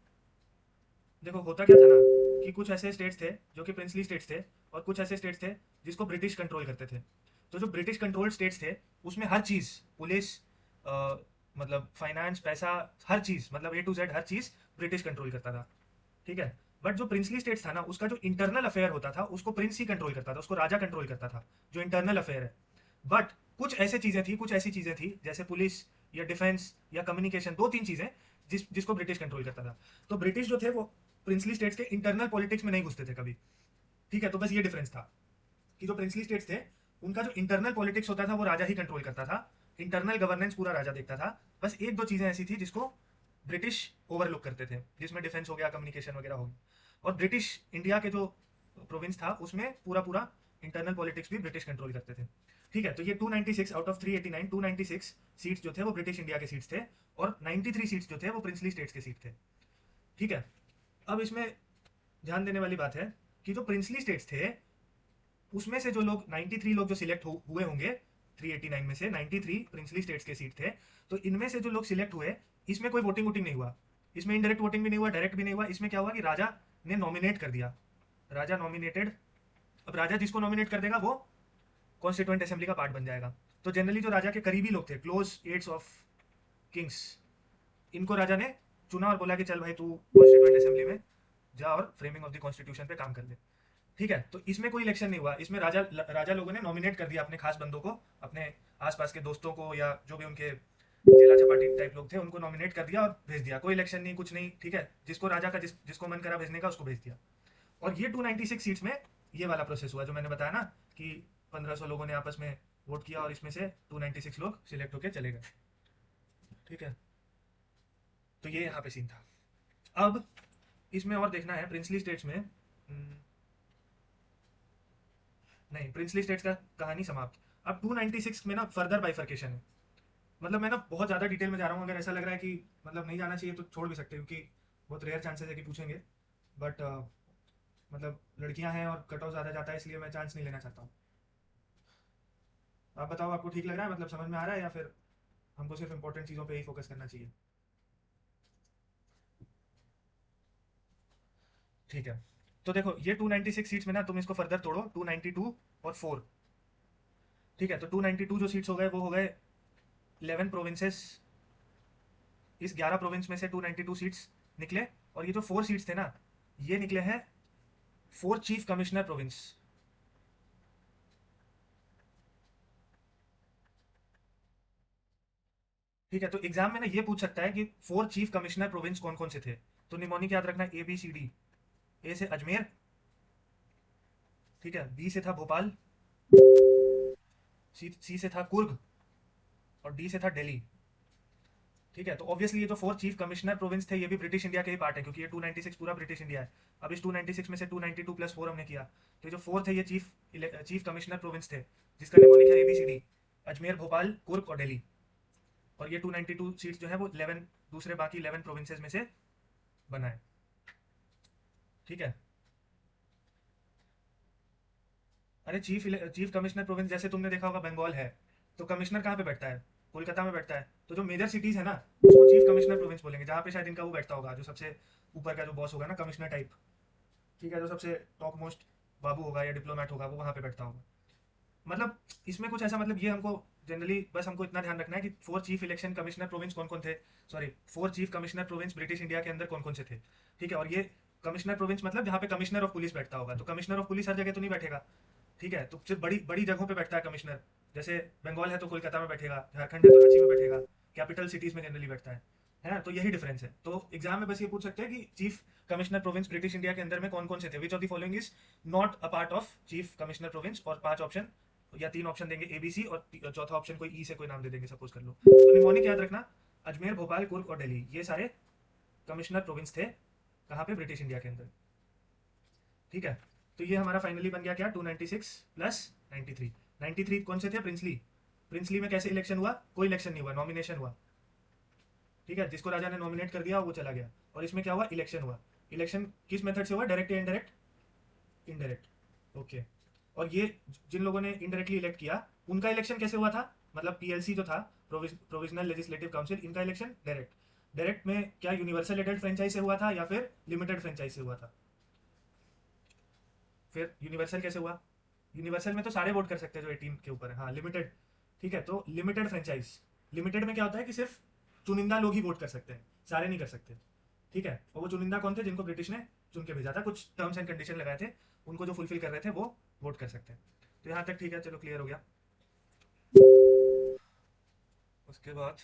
देखो, होता क्या था ना कि कुछ ऐसे स्टेट्स थे जो कि प्रिंसली स्टेट्स थे और कुछ ऐसे स्टेट्स थे जिसको ब्रिटिश कंट्रोल करते थे। तो जो ब्रिटिश कंट्रोल स्टेट्स थे उसमें हर चीज़, पुलिस, मतलब फाइनेंस, पैसा, हर चीज़, मतलब ए टू जेड हर चीज़ ब्रिटिश कंट्रोल करता था। ठीक है। बट जो प्रिंसली स्टेट्स था ना, उसका जो इंटरनल अफेयर होता था उसको प्रिंस ही कंट्रोल करता था, उसको राजा कंट्रोल करता था, जो इंटरनल अफेयर है। बट कुछ ऐसी चीज़ें थी जैसे पुलिस या डिफेंस या कम्युनिकेशन, दो तीन चीज़ें जिसको ब्रिटिश कंट्रोल करता था। तो ब्रिटिश जो थे वो प्रिंसली स्टेट्स के इंटरनल पॉलिटिक्स में नहीं घुसते थे कभी। ठीक है, तो बस ये डिफरेंस था कि जो प्रिंसली स्टेट्स थे उनका जो इंटरनल पॉलिटिक्स होता था वो राजा ही कंट्रोल करता था, इंटरनल गवर्नेंस पूरा राजा देखता था। बस एक दो चीज़ें ऐसी थी जिसको ब्रिटिश ओवरलुक करते थे, जिसमें डिफेंस हो गया, कम्युनिकेशन वगैरह हो गया। और ब्रिटिश इंडिया के जो प्रोविंस था उसमें पूरा पूरा इंटरनल पॉलिटिक्स भी ब्रिटिश कंट्रोल करते थे। ठीक है, तो ये 296 आउट ऑफ 389, 296 सीट्स जो थे वो ब्रिटिश इंडिया के सीट्स थे, और 93 सीट्स जो थे वो प्रिंसली स्टेट्स के सीट थे। ठीक है। अब इसमें ध्यान देने वाली बात है कि जो प्रिंसली स्टेट्स थे उसमें से जो लोग 93 लोग जो सिलेक्ट हुए होंगे, 389 में से 93 प्रिंसली स्टेट्स के सीट थे। तो इनमें से जो लोग सिलेक्ट हुए, इसमें कोई वोटिंग वोटिंग नहीं हुआ, इसमें इनडायरेक्ट वोटिंग भी नहीं हुआ, डायरेक्ट भी नहीं हुआ। इसमें क्या हुआ कि राजा ने नॉमिनेट कर दिया, राजा नॉमिनेटेड। अब राजा जिसको नॉमिनेट कर देगा वो कॉन्स्टिट्यूएंट असेंबली का पार्ट बन जाएगा। तो जनरली जो राजा के करीबी लोग थे, क्लोज एड्स ऑफ किंग्स, इनको राजा ने चुना और बोला कि चल भाई तू कॉन्स्टिट्यूएंट असेंबली में जा और फ्रेमिंग ऑफ द कॉन्स्टिट्यूशन पे काम कर ले। ठीक है, तो इसमें कोई इलेक्शन नहीं हुआ, इसमें राजा लोगों ने नॉमिनेट कर दिया अपने खास बंदों को, अपने आसपास के दोस्तों को या जो भी उनके चेला चपाटी टाइप लोग थे उनको नॉमिनेट कर दिया और भेज दिया। कोई इलेक्शन नहीं, कुछ नहीं। ठीक है, जिसको राजा का जिसको मन करा भेजने का उसको भेज दिया। और ये 296 सीट्स में ये वाला प्रोसेस हुआ जो मैंने बताया ना, कि 1500 लोगों ने आपस में वोट किया और इसमें से 296 लोग सिलेक्ट होकर चले गए। ठीक है, तो ये यहाँ पे सीन था। अब इसमें और देखना है प्रिंसली स्टेट्स में, नहीं, प्रिंसली स्टेट्स का कहानी समाप्त। अब 296 में ना फर्दर बाइफर्केशन है। मतलब मैं ना बहुत ज़्यादा डिटेल में जा रहा हूँ, अगर ऐसा लग रहा है कि मतलब नहीं जाना चाहिए तो छोड़ भी सकते हो, क्योंकि बहुत रेयर चांसेस है कि पूछेंगे। बट मतलब लड़कियां हैं और कट ऑफ ज़्यादा जाता है, इसलिए मैं चांस नहीं लेना चाहता हूँ। आप बताओ, आपको ठीक लग रहा है, मतलब समझ में आ रहा है, या फिर हमको सिर्फ इंपॉर्टेंट चीज़ों पे ही फोकस करना चाहिए? ठीक है, तो देखो ये 296 सीट्स में ना तुम इसको फर्दर तोड़ो, 292 और 4। ठीक है, तो 292 जो सीट्स हो गए वो हो गए 11 प्रोविंसेस। इस 11 प्रोविंस में से 292 सीट्स निकले। और ये जो 4 सीट्स थे ना, ये निकले हैं 4 चीफ कमिश्नर प्रोविंस। ठीक है, तो एग्जाम में ना ये पूछ सकता है कि 4 चीफ कमिश्नर प्रोविंस कौन कौन से थे। तो निमोनिक याद रखना, ABCD। ए से अजमेर, ठीक है, बी से था भोपाल, सी से था कुर्ग, और डी से था दिल्ली। ठीक है, तो ऑब्वियसली ये जो 4 चीफ कमिश्नर प्रोविंस थे ये भी ब्रिटिश इंडिया के ही पार्ट है, क्योंकि ये 296 पूरा ब्रिटिश इंडिया है। अब इस 296 में से 292 प्लस 4 हमने किया, तो ये जो 4 थे ये चीफ कमिश्नर प्रोविंस थे, जिसका निमोनिक है ABCD, अजमेर, भोपाल, कुर्ग और दिल्ली। और ये 292 सीट्स जो है वो 11 दूसरे बाकी 11 प्रोविंसेस में से बना है। ठीक है। अरे चीफ कमिश्नर प्रोविंस जैसे तुमने देखा होगा बंगाल है, तो कमिश्नर कहाँ पे बैठता है? कोलकाता में बैठता है। तो जो मेजर सिटीज है ना उसको चीफ कमिश्नर प्रोविंस बोलेंगे, जहाँ पे शायद इनका वो बैठता होगा, जो सबसे ऊपर का जो बॉस होगा ना, कमिश्नर टाइप। ठीक है, जो सबसे टॉप मोस्ट बाबू होगा या डिप्लोमेट होगा वो वहाँ पे बैठता होगा। मतलब इसमें कुछ ऐसा, मतलब ये हमको जनरली बस हमको इतना ध्यान रखना है कि 4 चीफ इलेक्शन कमिश्नर प्रोविंस कौन कौन थे, sorry 4 chief commissioner province British India के अंदर कौन कौन से थे। ठीक है, और ये कमिश्नर प्रोविंस मतलब जहाँ पे कमिश्नर ऑफ पुलिस बैठता होगा। तो कमिश्नर ऑफ पुलिस हर जगह तो नहीं बैठेगा। ठीक है, तो सिर्फ बड़ी बड़ी जगहों पे बैठता है कमिश्नर। जैसे बंगाल है तो कोलकाता में बैठेगा, झारखंड है तो रांची में बैठेगा, कैपिटल सिटीज में जनरली बैठता है ना? तो यही डिफरेंस है। तो एग्जाम में बस ये पूछ सकते हैं कि chief commissioner province British India के अंदर में कौन कौन से थे, which of the following is not a part of chief commissioner province. और 5 ऑप्शन या 3 ऑप्शन देंगे ABC, और चौथा ऑप्शन कोई ई से कोई नाम दे देंगे, सपोज कर लो। तो निमोनिक याद रखना, अजमेर, भोपाल, कुर्ग और दिल्ली, ये सारे कमिश्नर प्रोविंस थे कहाँ पे? ब्रिटिश इंडिया के अंदर। ठीक है, तो ये हमारा फाइनली बन गया क्या? 296 प्लस 93। 93 कौन से थे? प्रिंसली। प्रिंसली में कैसे इलेक्शन हुआ? कोई इलेक्शन नहीं हुआ, नॉमिनेशन हुआ। ठीक है, जिसको राजा ने नॉमिनेट कर दिया वो चला गया। और इसमें क्या हुआ? इलेक्शन हुआ। इलेक्शन किस मेथड से हुआ? डायरेक्ट या इनडायरेक्ट? इनडायरेक्ट। ओके। और ये जिन लोगों ने इनडायरेक्टली इलेक्ट किया उनका इलेक्शन कैसे हुआ था? मतलब PLC जो था, प्रोविजनल लेजिस्लेटिव काउंसिल, इनका इलेक्शन डायरेक्ट। डायरेक्ट में क्या यूनिवर्सल एडल्ट फ्रेंचाइज से हुआ था या फिर लिमिटेड फ्रेंचाइज से हुआ था? फिर यूनिवर्सल कैसे हुआ? यूनिवर्सल में तो सारे वोट कर सकते हैं जो 18 के ऊपर है। हाँ, लिमिटेड। ठीक है, तो लिमिटेड फ्रेंचाइज। लिमिटेड में क्या होता है कि सिर्फ चुनिंदा लोग ही वोट कर सकते हैं, सारे नहीं कर सकते, ठीक है। और वो चुनिंदा कौन थे? जिनको ब्रिटिश ने चुन के भेजा था, कुछ टर्म्स एंड कंडीशन लगाए थे, उनको जो फुलफिल कर रहे थे वो वोट कर सकते हैं। तो यहाँ तक ठीक है, चलो क्लियर हो गया। उसके बाद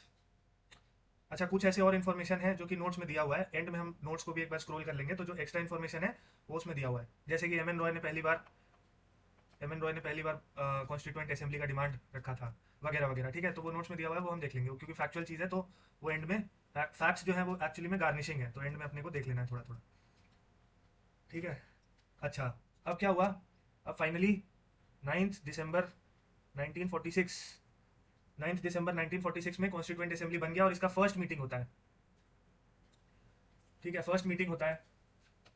अच्छा, कुछ ऐसे और इन्फॉर्मेशन है जो कि नोट्स में दिया हुआ है, एंड में हम नोट्स को भी एक बार स्क्रॉल कर लेंगे, तो जो एक्स्ट्रा इन्फॉर्मेशन है वो उसमें दिया हुआ है। जैसे कि एम एन रॉय ने पहली बार कॉन्स्टिट्यूएंट असेंबली का डिमांड रखा था, वगैरह वगैरह, ठीक है। तो वो नोट्स में दिया हुआ है, वो हम देख लेंगे, क्योंकि फैक्चुअल चीज़ है, तो वो एंड में फैक्ट्स जो है वो एक्चुअली में गार्निशिंग है, तो एंड में अपने को देख लेना है थोड़ा थोड़ा, ठीक है। अच्छा, अब क्या हुआ? अब फाइनली 9 दिसंबर 1946 9 दिसंबर 1946 में कॉन्स्टिट्यूएंट असेंबली बन गया, और इसका फर्स्ट मीटिंग होता है, ठीक है, फर्स्ट मीटिंग होता है।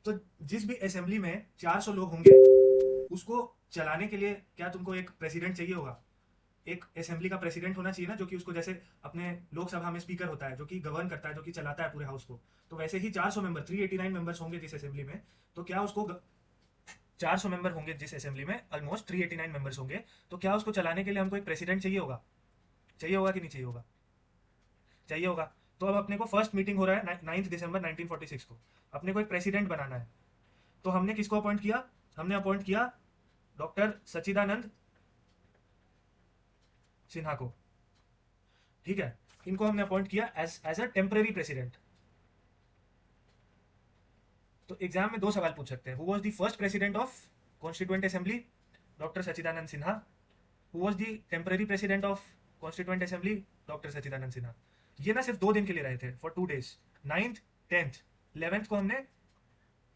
तो जिस भी असेंबली में 400 लोग होंगे, उसको चलाने के लिए क्या तुमको एक प्रेसिडेंट चाहिए होगा? एक असेंबली का प्रेसिडेंट होना चाहिए ना, जो कि उसको, जैसे अपने लोकसभा में स्पीकर होता है जो कि गवर्न करता है, जो कि चलाता है पूरे हाउस को, तो वैसे ही 400 मेंबर, 389 मेंबर्स होंगे जिस असेंबली में, तो क्या उसको 400 मेंबर होंगे जिस असेंबली में, ऑलमोस्ट 389 मेंबर्स होंगे, तो क्या उसको चलाने के लिए हमको एक प्रेसिडेंट चाहिए होगा? चाहिए होगा कि नहीं चाहिए होगा? चाहिए होगा। तो अब अपने को फर्स्ट मीटिंग हो रहा है 9 दिसंबर 1946 को, अपने को एक प्रेसिडेंट बनाना है। तो हमने किसको अपॉइंट किया? हमने अपॉइंट किया डॉक्टर सच्चिदानंद सिन्हा को, ठीक है। इनको हमने अपॉइंट किया एज अ टेम्परेरी प्रेसिडेंट। तो एग्जाम में दो सवाल पूछ सकते हैं, who was the first president of constituent assembly? Doctor Sachchidanand Sinha. Who was the temporary president of constituent assembly? Doctor Sachchidanand Sinha. ये ना सिर्फ 2 दिन के लिए रहे थे, for 2 days, 9th 10th 11th को हमने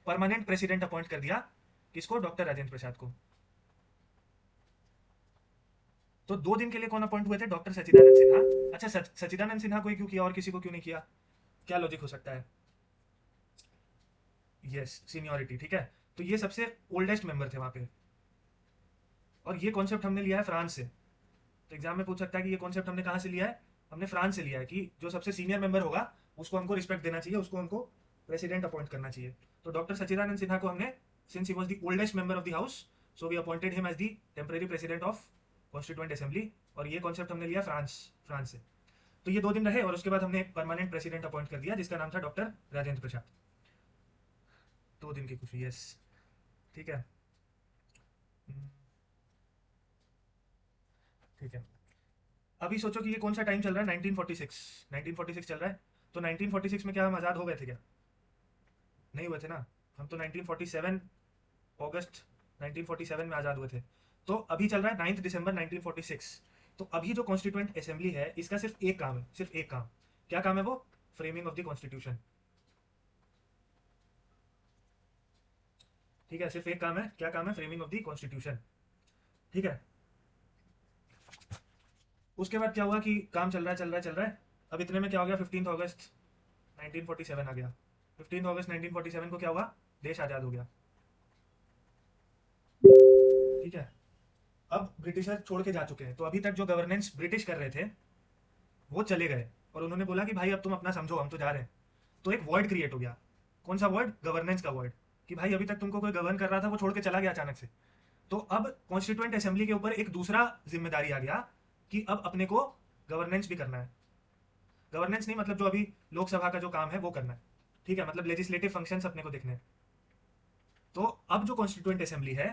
परमानेंट प्रेसिडेंट अपॉइंट कर दिया, किसको? डॉक्टर राजेंद्र प्रसाद को। तो 2 दिन के लिए कौन अपॉइंट हुए थे? डॉक्टर सच्चिदानंद सिन्हा। अच्छा, सच्चिदानंद सिन्हा को ही क्यों किया और किसी को क्यों नहीं किया? क्या लॉजिक हो सकता है? यस, सीनियोरिटी, ठीक है। तो ये सबसे ओल्डेस्ट मेंबर थे वहां पे, और ये कॉन्सेप्ट हमने लिया है फ्रांस से। तो एग्जाम में पूछ सकता है कि ये कॉन्सेप्ट हमने कहाँ से लिया है? हमने फ्रांस से लिया है, कि जो सबसे सीनियर मेंबर होगा उसको हमको रिस्पेक्ट देना चाहिए, उसको हमको प्रेसिडेंट अपॉइंट करना चाहिए। तो डॉक्टर सच्चिदानंद सिन्हा को हमने, since he was the oldest member of the house, so we appointed him as the temporary president of constituent assembly, और ये कॉन्सेप्ट हमने लिया फ्रांस फ्रांस से। तो ये 2 दिन रहे, और उसके बाद हमने एक परमानेंट प्रेसिडेंट अपॉइंट कर दिया, जिसका नाम था डॉक्टर राजेंद्र प्रसाद। 2 दिन की खुशी, यस, ठीक है। ठीक है, अभी सोचो कि ये कौन सा टाइम चल रहा है? 1946 1946 चल रहा है। तो 1946 में क्या हम आज़ाद हो गए थे क्या? नहीं हुए थे ना। हम तो 1947 अगस्त 1947 में आज़ाद हुए थे। तो अभी चल रहा है 9 दिसंबर 1946। तो अभी जो कॉन्स्टिट्यूएंट असेंबली है, इसका सिर्फ एक काम है, सिर्फ एक काम। क्या काम है वो? फ्रेमिंग ऑफ द कॉन्स्टिट्यूशन, ठीक है। सिर्फ एक काम है, क्या काम है? फ्रेमिंग ऑफ द कॉन्स्टिट्यूशन, ठीक है। उसके बाद क्या हुआ कि काम चल रहा है चल रहा है चल रहा है, अब इतने में क्या हो गया? 15 अगस्त 1947 आ गया। 15 अगस्त 1947 को क्या हुआ? देश आज़ाद हो गया, ठीक है। अब ब्रिटिशर छोड़ के जा चुके हैं, तो अभी तक जो गवर्नेंस ब्रिटिश कर रहे थे वो चले गए, और उन्होंने बोला कि भाई अब तुम अपना समझो, हम तो जा रहे हैं। तो एक वर्ड क्रिएट हो गया। कौन सा वर्ड? गवर्नेंस का वर्ड। कि भाई अभी तक तुमको कोई गवर्न कर रहा था, वो छोड़ के चला गया अचानक से। तो अब कॉन्स्टिट्यूएंट असेंबली के ऊपर एक दूसरा जिम्मेदारी आ गया, कि अब अपने को गवर्नेंस भी करना है। गवर्नेंस नहीं मतलब जो अभी लोकसभा का जो काम है वो करना है, ठीक है, मतलब लेजिस्लेटिव फंक्शंस अपने को देखने हैं। तो अब जो कॉन्स्टिट्यूएंट असेंबली है,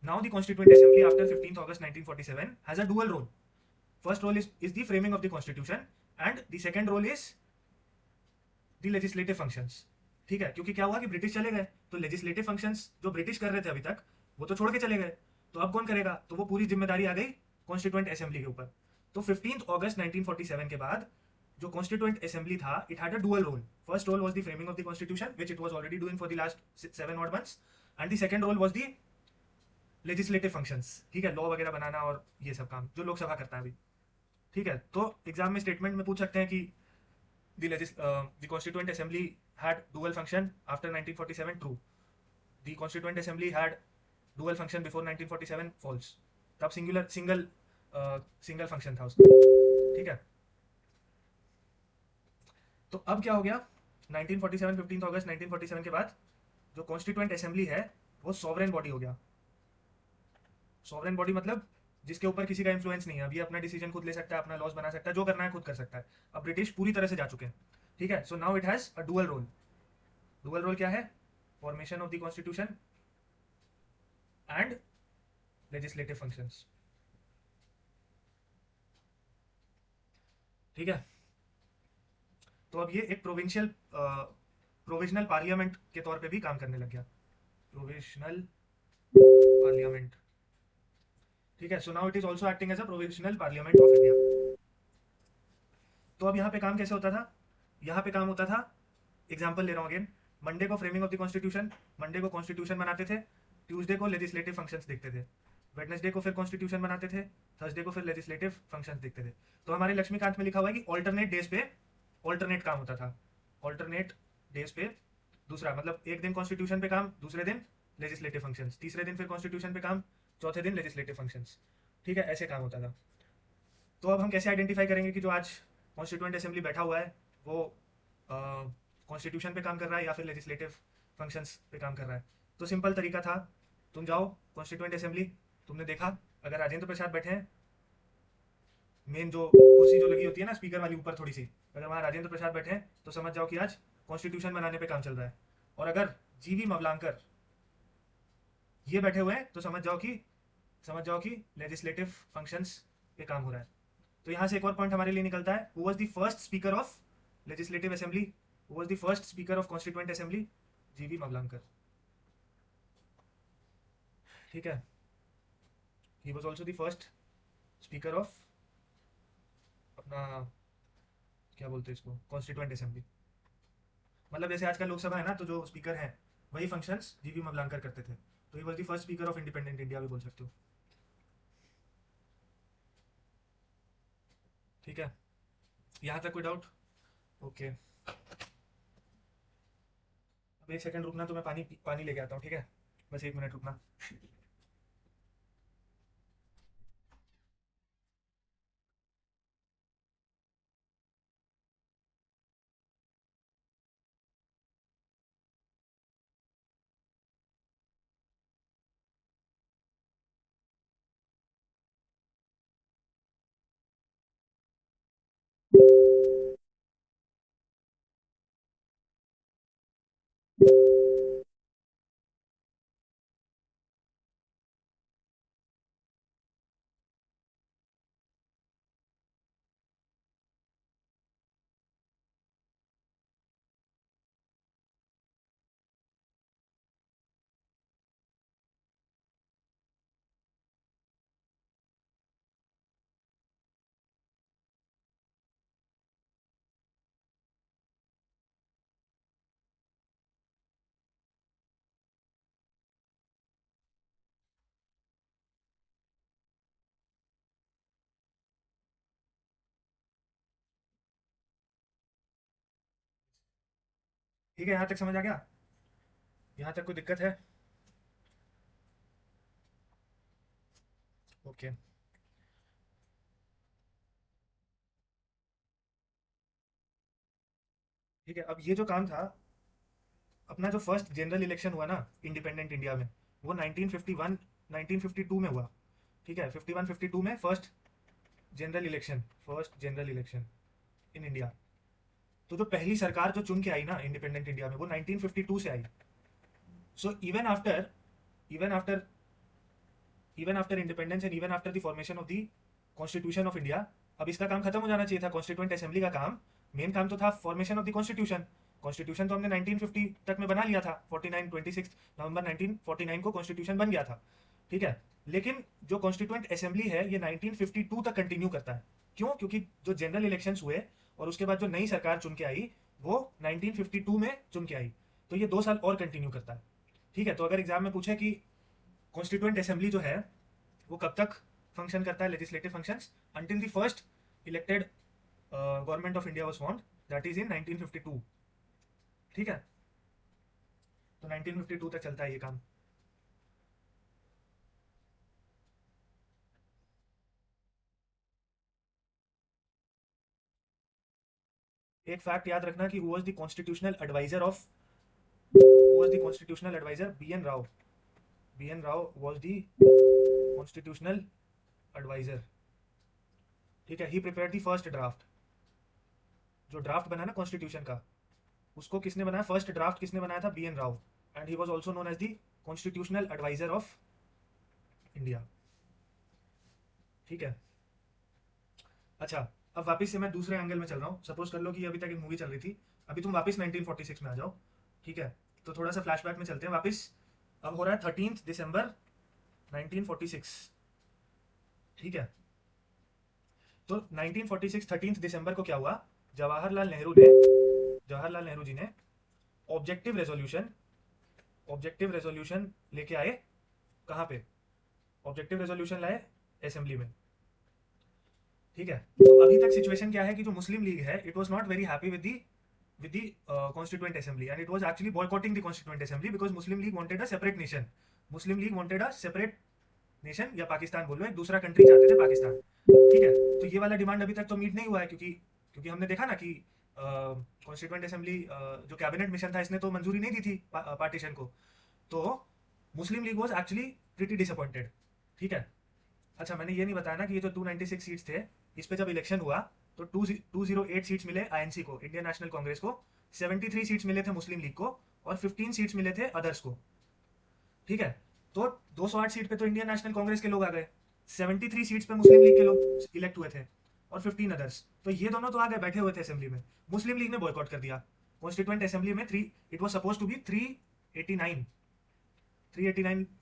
now the constituent assembly after 15th August 1947 has a dual role. First role is the framing of the constitution, and the second role is the legislative functions, ठीक है। क्योंकि क्या हुआ कि ब्रिटिश चले गए, तो लेजिस्लेटिव फंक्शंस जो ब्रिटिश कर रहे थे अभी तक, वो तो छोड़ के चले गए। तो अब कौन करेगा? तो वो पूरी जिम्मेदारी आ गई कॉन्स्टिट्यूएंट असेंबली के ऊपर। तो 15th अगस्त 1947 के बाद जो कॉन्स्टिट्यूएंट असेंबली था, it had a dual role. First role was the framing of the constitution, which it was already doing for the last 7 odd months, and the second role was the legislative functions, ठीक है, लॉ वगैरह बनाना और ये सब काम जो लोकसभा करता है अभी, ठीक है। तो एग्जाम में स्टेटमेंट में पूछ सकते हैं कि the constituent assembly had dual function after 1947, true. The constituent assembly had dual function before 1947, false. तब सिंगल फंक्शन था उसका, ठीक है। तो अब क्या हो गया? 1947 15 अगस्त 1947 के बाद जो कॉन्स्टिट्यूएंट असेंबली है वो सॉवरेन बॉडी हो गया। सॉवरेन बॉडी मतलब जिसके ऊपर किसी का इन्फ्लुएंस नहीं है। अब ये अपना डिसीजन खुद ले सकता है, अपना लॉस बना सकता है, जो करना है खुद कर सकता है। अब ब्रिटिश पूरी तरह से जा चुके हैं, ठीक है। So now it has a dual role. Dual role क्या है? Formation of the constitution and legislative functions, ठीक है। तो अब ये एक प्रोविजनल पार्लियामेंट के तौर पे भी काम करने लग गया, प्रोविजनल पार्लियामेंट, ठीक है। So now it is also acting as a provisional parliament of India. तो अब यहाँ पे काम कैसे होता था? यहाँ पे काम होता था, एग्जाम्पल ले रहा हूँ अगेन। मंडे को framing of the constitution, Monday को कॉन्स्टिट्यूशन बनाते थे, ट्यूसडे को लेजिस्लेटिव फंक्शंस देखते थे, वेडनेसडे को फिर कॉन्स्टिट्यूशन बनाते थे, थर्सडे को फिर लेजिस्लेटिव फंक्शंस देखते थे। तो हमारे लक्ष्मीकांत में लिखा हुआ है कि ऑल्टरनेट डेज पे ऑल्टरनेट काम होता था, ऑल्टरनेट डेज पे दूसरा, मतलब एक दिन कॉन्स्टिट्यूशन पे काम, दूसरे दिन लेजिस्लेटिव फंक्शंस, तीसरे दिन फिर कॉन्स्टिट्यूशन पे काम, चौथे दिन लेजिस्लेटिव फंक्शंस, ठीक है। ऐसे काम होता था। तो अब हम कैसे आइडेंटिफाई करेंगे कि जो आज कॉन्स्टिट्यूएंट असेंबली बैठा हुआ है वो कॉन्स्टिट्यूशन पे काम कर रहा है या फिर लेजिस्लेटिव फंक्शंस पे काम कर रहा है? तो सिंपल तरीका था, तुम जाओ कॉन्स्टिट्यूएंट असेंबली, तुमने देखा अगर राजेंद्र प्रसाद बैठे हैं, मेन जो कुर्सी जो लगी होती है ना स्पीकर वाली ऊपर थोड़ी सी, अगर वहाँ राजेंद्र प्रसाद बैठे हैं तो समझ जाओ कि आज कॉन्स्टिट्यूशन बनाने पे काम चल रहा है। और अगर जीवी मवलांकर ये बैठे हुए हैं तो समझ जाओ कि लेजिस्लेटिव फंक्शंस पे काम हो रहा है। तो यहाँ से एक और पॉइंट हमारे लिए निकलता है, who was the first speaker of legislative assembly, who was the first speaker of constituent assembly? जीवी मवलांकर, ठीक है। He was also the first speaker of अपना, क्या बोलते हैं इसको, कॉन्स्टिट्यूएंट असेंबली। मतलब जैसे आजकल लोकसभा है ना, तो जो स्पीकर हैं वही फंक्शंस जीवी मवलांकर करते थे। तो ही was the first speaker of independent India भी बोल सकते हो, ठीक है। यहाँ तक कोई डाउट? ओके। अब एक सेकंड रुकना, तो मैं पानी पानी लेके आता हूँ, ठीक है। बस एक मिनट रुकना। ठीक है, यहाँ तक समझ आ गया? यहाँ तक कोई दिक्कत है? ओके, ठीक है। अब ये जो काम था, अपना जो फर्स्ट जनरल इलेक्शन हुआ ना इंडिपेंडेंट इंडिया में, वो 1951 1952 में हुआ, ठीक है। 51 52 में first general election in India. तो जो पहली सरकार जो चुन के आई ना इंडिपेंडेंट इंडिया में, वो 1952 से आई। So even after even after independence and even after the formation of the constitution of India, अब इसका काम खत्म हो जाना चाहिए था, कॉन्स्टिट्यूएंट असेंबली का काम। मेन काम तो था formation of the constitution. Constitution तो हमने 1950 तक में बना लिया था, 26 नवंबर 1949 को कॉन्स्टिट्यूशन बन गया था, ठीक है। लेकिन जो कॉन्स्टिट्यूएंट असेंबली है ये 1952 तक कंटिन्यू करता है। क्यों? क्योंकि जो जनरल इलेक्शंस हुए और उसके बाद जो नई सरकार चुन के आई वो 1952 में चुन के आई, तो ये 2 साल और कंटिन्यू करता है, ठीक है। तो अगर एग्जाम में पूछे कि कॉन्स्टिट्यूएंट असेंबली जो है वो कब तक फंक्शन करता है, legislative functions, until the first elected government of India was formed, that is in 1952, ठीक है। तो 1952 तक चलता है ये काम। एक फैक्ट याद रखना कि who was the constitutional adviser of who was the constitutional adviser? B N Rau. B N Rau was the constitutional adviser, ठीक है। He prepare the first draft, जो ड्राफ्ट बना ना कॉन्स्टिट्यूशन का, उसको किसने बनाया, फर्स्ट ड्राफ्ट किसने बनाया था, B N Rau, and he was also known as the constitutional adviser of India, ठीक है। अच्छा, अब वापस से मैं दूसरे एंगल में चल रहा हूँ। सपोज कर लो कि अभी तक एक मूवी चल रही थी, अभी तुम वापस 1946 में आ जाओ, ठीक है। तो थोड़ा सा फ्लैशबैक में चलते हैं वापस। अब हो रहा है 13 दिसंबर 1946, ठीक है। तो 1946 13 दिसंबर को क्या हुआ, जवाहरलाल नेहरू जी ने ऑब्जेक्टिव रेजोल्यूशन लेके आए। कहाँ पे ऑब्जेक्टिव रेजोल्यूशन लाए, असेंबली में, ठीक है। तो अभी तक सिचुएशन क्या है कि जो मुस्लिम लीग है, it was not very happy with the constituent assembly, and it was actually boycotting the constituent assembly because Muslim League wanted a separate nation. Muslim League wanted a separate nation, या पाकिस्तान बोल लो, एक दूसरा कंट्री चाहते थे, पाकिस्तान, ठीक है। तो ये वाला डिमांड अभी तक तो मीट नहीं हुआ है, क्योंकि क्योंकि हमने देखा ना कि कॉन्स्टिट्यूएंट असेंबली जो कैबिनेट मिशन था, इसने तो मंजूरी नहीं दी थी पार्टीशन को। तो Muslim League was actually pretty disappointed, ठीक है। अच्छा, मैंने ये नहीं बताया ना कि ये जो 296 सीट्स थे, इस पे जब इलेक्शन हुआ तो 208 सीट्स मिले आईएनसी को, इंडियन नेशनल कांग्रेस को, 73 सीट्स मिले थे मुस्लिम लीग को, और 15 सीट्स मिले थे अदर्स को, ठीक है। तो 208 सीट पे तो इंडियन नेशनल कांग्रेस के लोग आ गए, 73 सीट्स पे मुस्लिम लीग के लोग इलेक्ट हुए थे, और 15 अदर्स, तो ये दोनों तो आ गए, बैठे हुए थे असेंबली में। मुस्लिम लीग ने बॉयकॉट कर दिया कॉन्स्टिट्यूएंट असेंबली में। It was suppose to be 389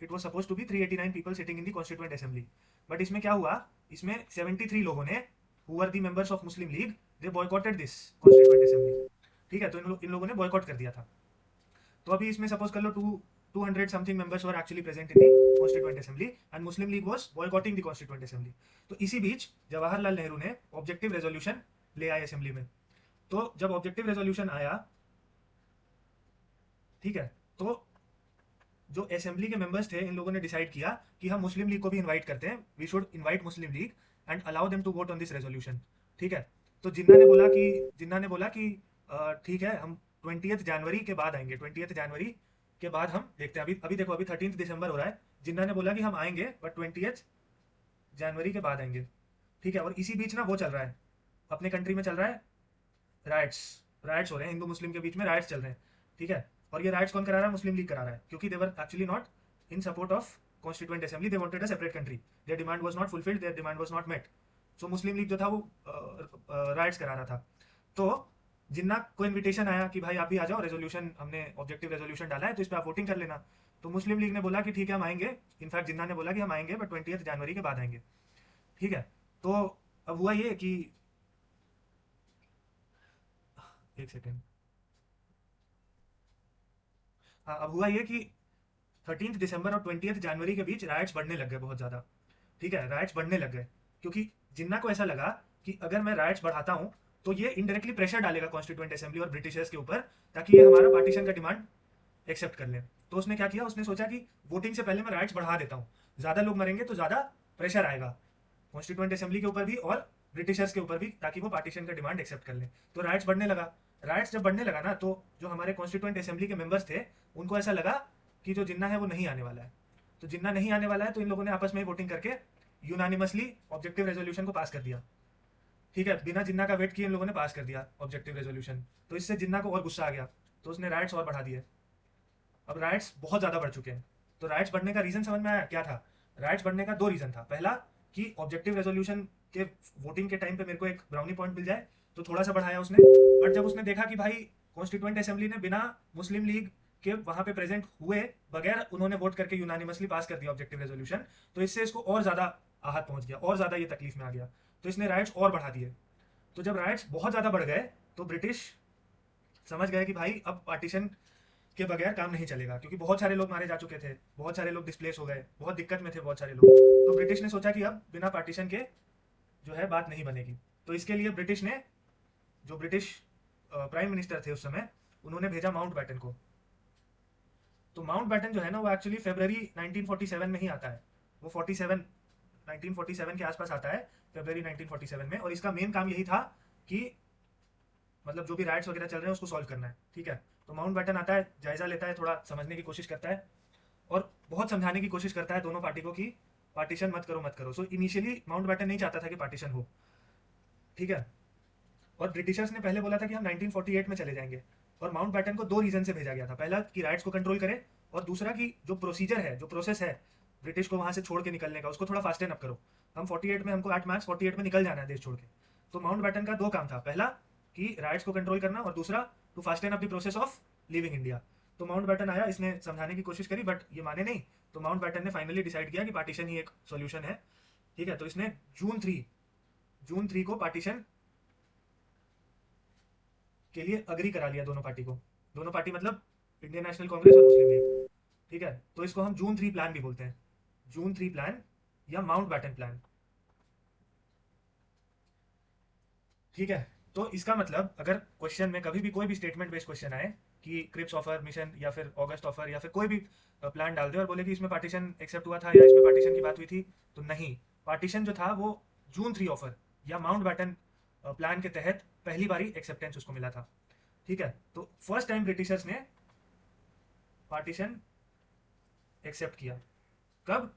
it was suppose to be 389 people sitting in the constituent assembly. But इसमें क्या हुआ, इसमें 73 लोगों ने, who were the members of Muslim League, they boycotted this constituent assembly, ठीक है। तो इन लोगों ने बॉयकॉट कर दिया था। तो अभी इसमें सपोज कर लो 200 something members were actually present in the constituent assembly, and Muslim league was boycotting the constituent assembly. तो इसी बीच जवाहरलाल नेहरू ने ऑब्जेक्टिव रेजोल्यूशन ले आए असेंबली में। तो जब ऑब्जेक्टिव रेजोल्यूशन आया, ठीक है, तो जो असेंबली के मेंबर्स थे, इन लोगों ने डिसाइड किया कि हम मुस्लिम लीग को भी इनवाइट करते हैं, we should invite Muslim League and allow them to vote on this resolution, ठीक है। तो जिन्ना ने बोला कि ठीक है, हम 20 जनवरी के बाद आएंगे, 20 जनवरी के बाद हम देखते हैं। अभी देखो, अभी 13 दिसंबर हो रहा है, जिन्ना ने बोला कि हम आएंगे बट 20 जनवरी के बाद आएंगे, ठीक है। और इसी बीच ना वो चल रहा है, अपने कंट्री में चल रहा है राइट्स, राइट्स हो रहे हैं, हिंदू मुस्लिम के बीच में राइट्स चल रहे हैं, ठीक है। और ये राइट्स कौन करा रहा है, मुस्लिम लीग करा रहा है, क्योंकि they were actually not in support of constituent assembly, they wanted a separate country, their demand was not fulfilled, their demand was not met. So Muslim League जो था वो राइट्स करा रहा था। तो जिन्ना को इन्विटेशन आया कि भाई आप भी आ जाओ, रेजोल्यूशन, हमने ऑब्जेक्टिव रेजोल्यूशन डाला है, तो इस पर आप वोटिंग कर लेना। तो मुस्लिम लीग ने बोला कि ठीक है, हम आएंगे। इनफैक्ट जिन्ना ने बोला कि हम आएंगे बट 20 जनवरी के बाद आएंगे, ठीक है। तो अब हुआ ये कि, एक सेकेंड, हाँ, अब हुआ ये कि 13 दिसंबर और 20 जनवरी के बीच राइट्स बढ़ने लग गए बहुत ज़्यादा, ठीक है, राइट्स बढ़ने लग गए, क्योंकि जिन्ना को ऐसा लगा कि अगर मैं राइट्स बढ़ाता हूँ तो ये इनडायरेक्टली प्रेशर डालेगा कॉन्स्टिट्यूएंट असेंबली और ब्रिटिशर्स के ऊपर, ताकि ये हमारा पार्टीशन का डिमांड एक्सेप्ट कर लें। तो उसने क्या किया, उसने सोचा कि वोटिंग से पहले मैं राइट्स बढ़ा देता हूँ, ज़्यादा लोग मरेंगे तो ज़्यादा प्रेशर आएगा कॉन्स्टिट्यूएंट असेंबली के ऊपर भी और ब्रिटिशर्स के ऊपर भी, ताकि वो पार्टीशन का डिमांड एक्सेप्ट कर लें। तो राइट्स बढ़ने लगा। राइट्स जब बढ़ने लगा ना, तो जो हमारे कॉन्स्टिट्यूएंट असेंबली के मेंबर्स थे, उनको ऐसा लगा कि जो जिन्ना है वो नहीं आने वाला है। तो जिन्ना नहीं आने वाला है, तो इन लोगों ने आपस में ही वोटिंग करके यूनानिमसली ऑब्जेक्टिव रेजोल्यूशन को पास कर दिया, ठीक है। बिना जिन्ना का वेट किए इन लोगों ने पास कर दिया ऑब्जेक्टिव रेजोल्यूशन। तो इससे जिन्ना को और गुस्सा आ गया, तो उसने राइट्स और बढ़ा दिए। अब राइट्स बहुत ज़्यादा बढ़ चुके हैं। तो राइट्स बढ़ने का रीज़न समझ में आया क्या था। राइट्स बढ़ने का दो रीज़न था। पहला कि ऑब्जेक्टिव रेजोल्यूशन के वोटिंग के टाइम पे मेरे को एक ब्राउनी पॉइंट मिल जाए, तो थोड़ा सा बढ़ाया उसने। बट जब उसने देखा कि भाई कॉन्स्टिट्यूएंट असेंबली ने बिना मुस्लिम लीग के वहां पे प्रेजेंट हुए बगैर उन्होंने वोट करके यूनानिमसली पास कर दिया ऑब्जेक्टिव रेजोल्यूशन, तो इससे इसको और ज़्यादा आहत पहुंच गया, और ज़्यादा ये तकलीफ में आ गया। तो इसने राइट्स और बढ़ा दिए। तो जब राइट्स बहुत ज़्यादा बढ़ गए, तो ब्रिटिश समझ गए कि भाई अब पार्टीशन के बगैर काम नहीं चलेगा, क्योंकि बहुत सारे लोग मारे जा चुके थे, बहुत सारे लोग डिस्प्लेस हो गए, बहुत दिक्कत में थे बहुत सारे लोग। तो ब्रिटिश ने सोचा कि अब बिना पार्टीशन के जो है बात नहीं बनेगी। तो इसके लिए ब्रिटिश ने, जो ब्रिटिश प्राइम मिनिस्टर थे उस समय, उन्होंने भेजा माउंट बैटन को। तो माउंट बैटन जो है ना, वो एक्चुअली फरवरी 1947 में ही आता है। वो 1947 के आसपास आता है, फरवरी 1947 में। और इसका मेन काम यही था कि मतलब जो भी राइट्स वगैरह चल रहे हैं उसको सॉल्व करना है, ठीक है। तो माउंट बैटन आता है, जायजा लेता है, थोड़ा समझने की कोशिश करता है, और बहुत समझाने की कोशिश करता है दोनों पार्टी को कि पार्टीशन मत करो मत करो। सो इनिशियली माउंट बैटन नहीं चाहता था कि पार्टीशन हो, ठीक है। और ब्रिटिशर्स ने पहले बोला था कि हम 1948 में चले जाएंगे, और माउंट बैटन को दो रीजन से भेजा गया था। पहला कि राइट्स को कंट्रोल करे, और दूसरा कि जो प्रोसीजर है, जो प्रोसेस है ब्रिटिश को वहां से छोड़ के निकलने का, उसको थोड़ा फास्ट एंड अप करो। हम 48 में, हमको 8 मार्च 48 में निकल जाना है देश छोड़ के। तो माउंट बैटन का दो काम था, पहला कि राइट्स को कंट्रोल करना, और दूसरा to fast and up the process of leaving India. तो माउंट बैटन आया, इसने समझाने की कोशिश करी, बट ये माने नहीं। तो माउंट बैटन ने फाइनली डिसाइड किया कि पार्टीशन ही एक सोल्यूशन है, ठीक है। तो इसने जून 3 को पार्टीशन के लिए अग्री करा लिया दोनों पार्टी को। दोनों पार्टी मतलब इंडियन नेशनल कांग्रेस और मुस्लिम लीग, ठीक है। तो इसको हम जून 3 प्लान भी बोलते हैं, जून 3 प्लान या माउंट बैटन प्लान, ठीक है। तो इसका मतलब अगर क्वेश्चन में कभी भी कोई भी स्टेटमेंट बेस्ड क्वेश्चन आए कि क्रिप्स ऑफर मिशन या फिर ऑगस्ट ऑफर या फिर कोई भी प्लान डाल दे और बोले कि इसमें पार्टीशन एक्सेप्ट हुआ था या इसमें पार्टीशन की बात हुई थी, तो नहीं, पार्टीशन जो था वो जून 3 ऑफर या माउंट बैटन प्लान के तहत पहली बारी एक्सेप्टेंस उसको मिला था, ठीक है। तो फर्स्ट टाइम ब्रिटिशर्स ने पार्टीशन एक्सेप्ट किया, कब,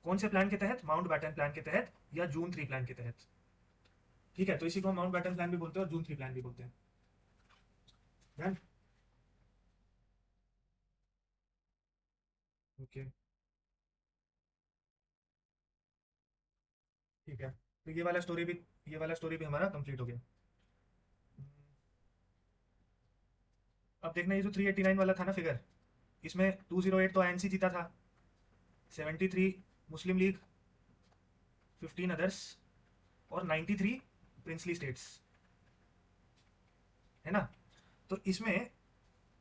कौन से प्लान के तहत, माउंट बैटन प्लान के तहत या जून 3 प्लान के तहत, ठीक है। तो इसी को हम माउंट बैटन प्लान भी बोलते हैं और जून 3 प्लान भी बोलते हैं। डन, ओके, ठीक है। तो ये वाला स्टोरी भी हमारा कंप्लीट हो गया। अब देखना, ये जो 389 वाला था ना फिगर, इसमें 208 तो आईएनसी जीता था, 73 मुस्लिम लीग, 15 अदर्स, और 93 प्रिंसली स्टेट्स, है ना। तो इसमें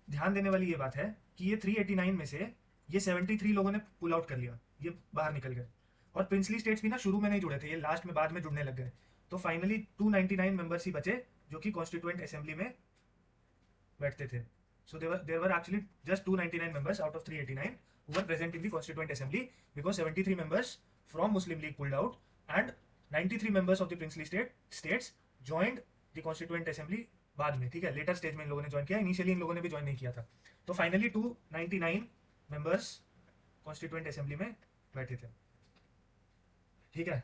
ध्यान देने वाली ये बात है कि ये 389 में से ये 73 लोगों ने पुल आउट कर लिया, ये बाहर निकल गए। और प्रिंसली स्टेट्स भी ना शुरू में नहीं जुड़े थे, ये लास्ट में बाद में जुड़ने लग गए। तो फाइनली 299 मेंबर्स ही बचे जो कि कॉन्स्टिट्यूएंट असेंबली में बैठते थे। So there were actually just 299 members out of 389 who were present in the constituent assembly, because 73 members from Muslim League pulled out and 93 members of the princely states joined the constituent assembly बाद में, ठीक है। लेटर स्टेज में इन लोगों ने ज्वाइन किया, इनिशियली इन लोगों ने भी ज्वाइन नहीं किया था। तो फाइनली 299 मेंबर्स कॉन्स्टिट्यूएंट असेंबली में बैठे थे, ठीक है।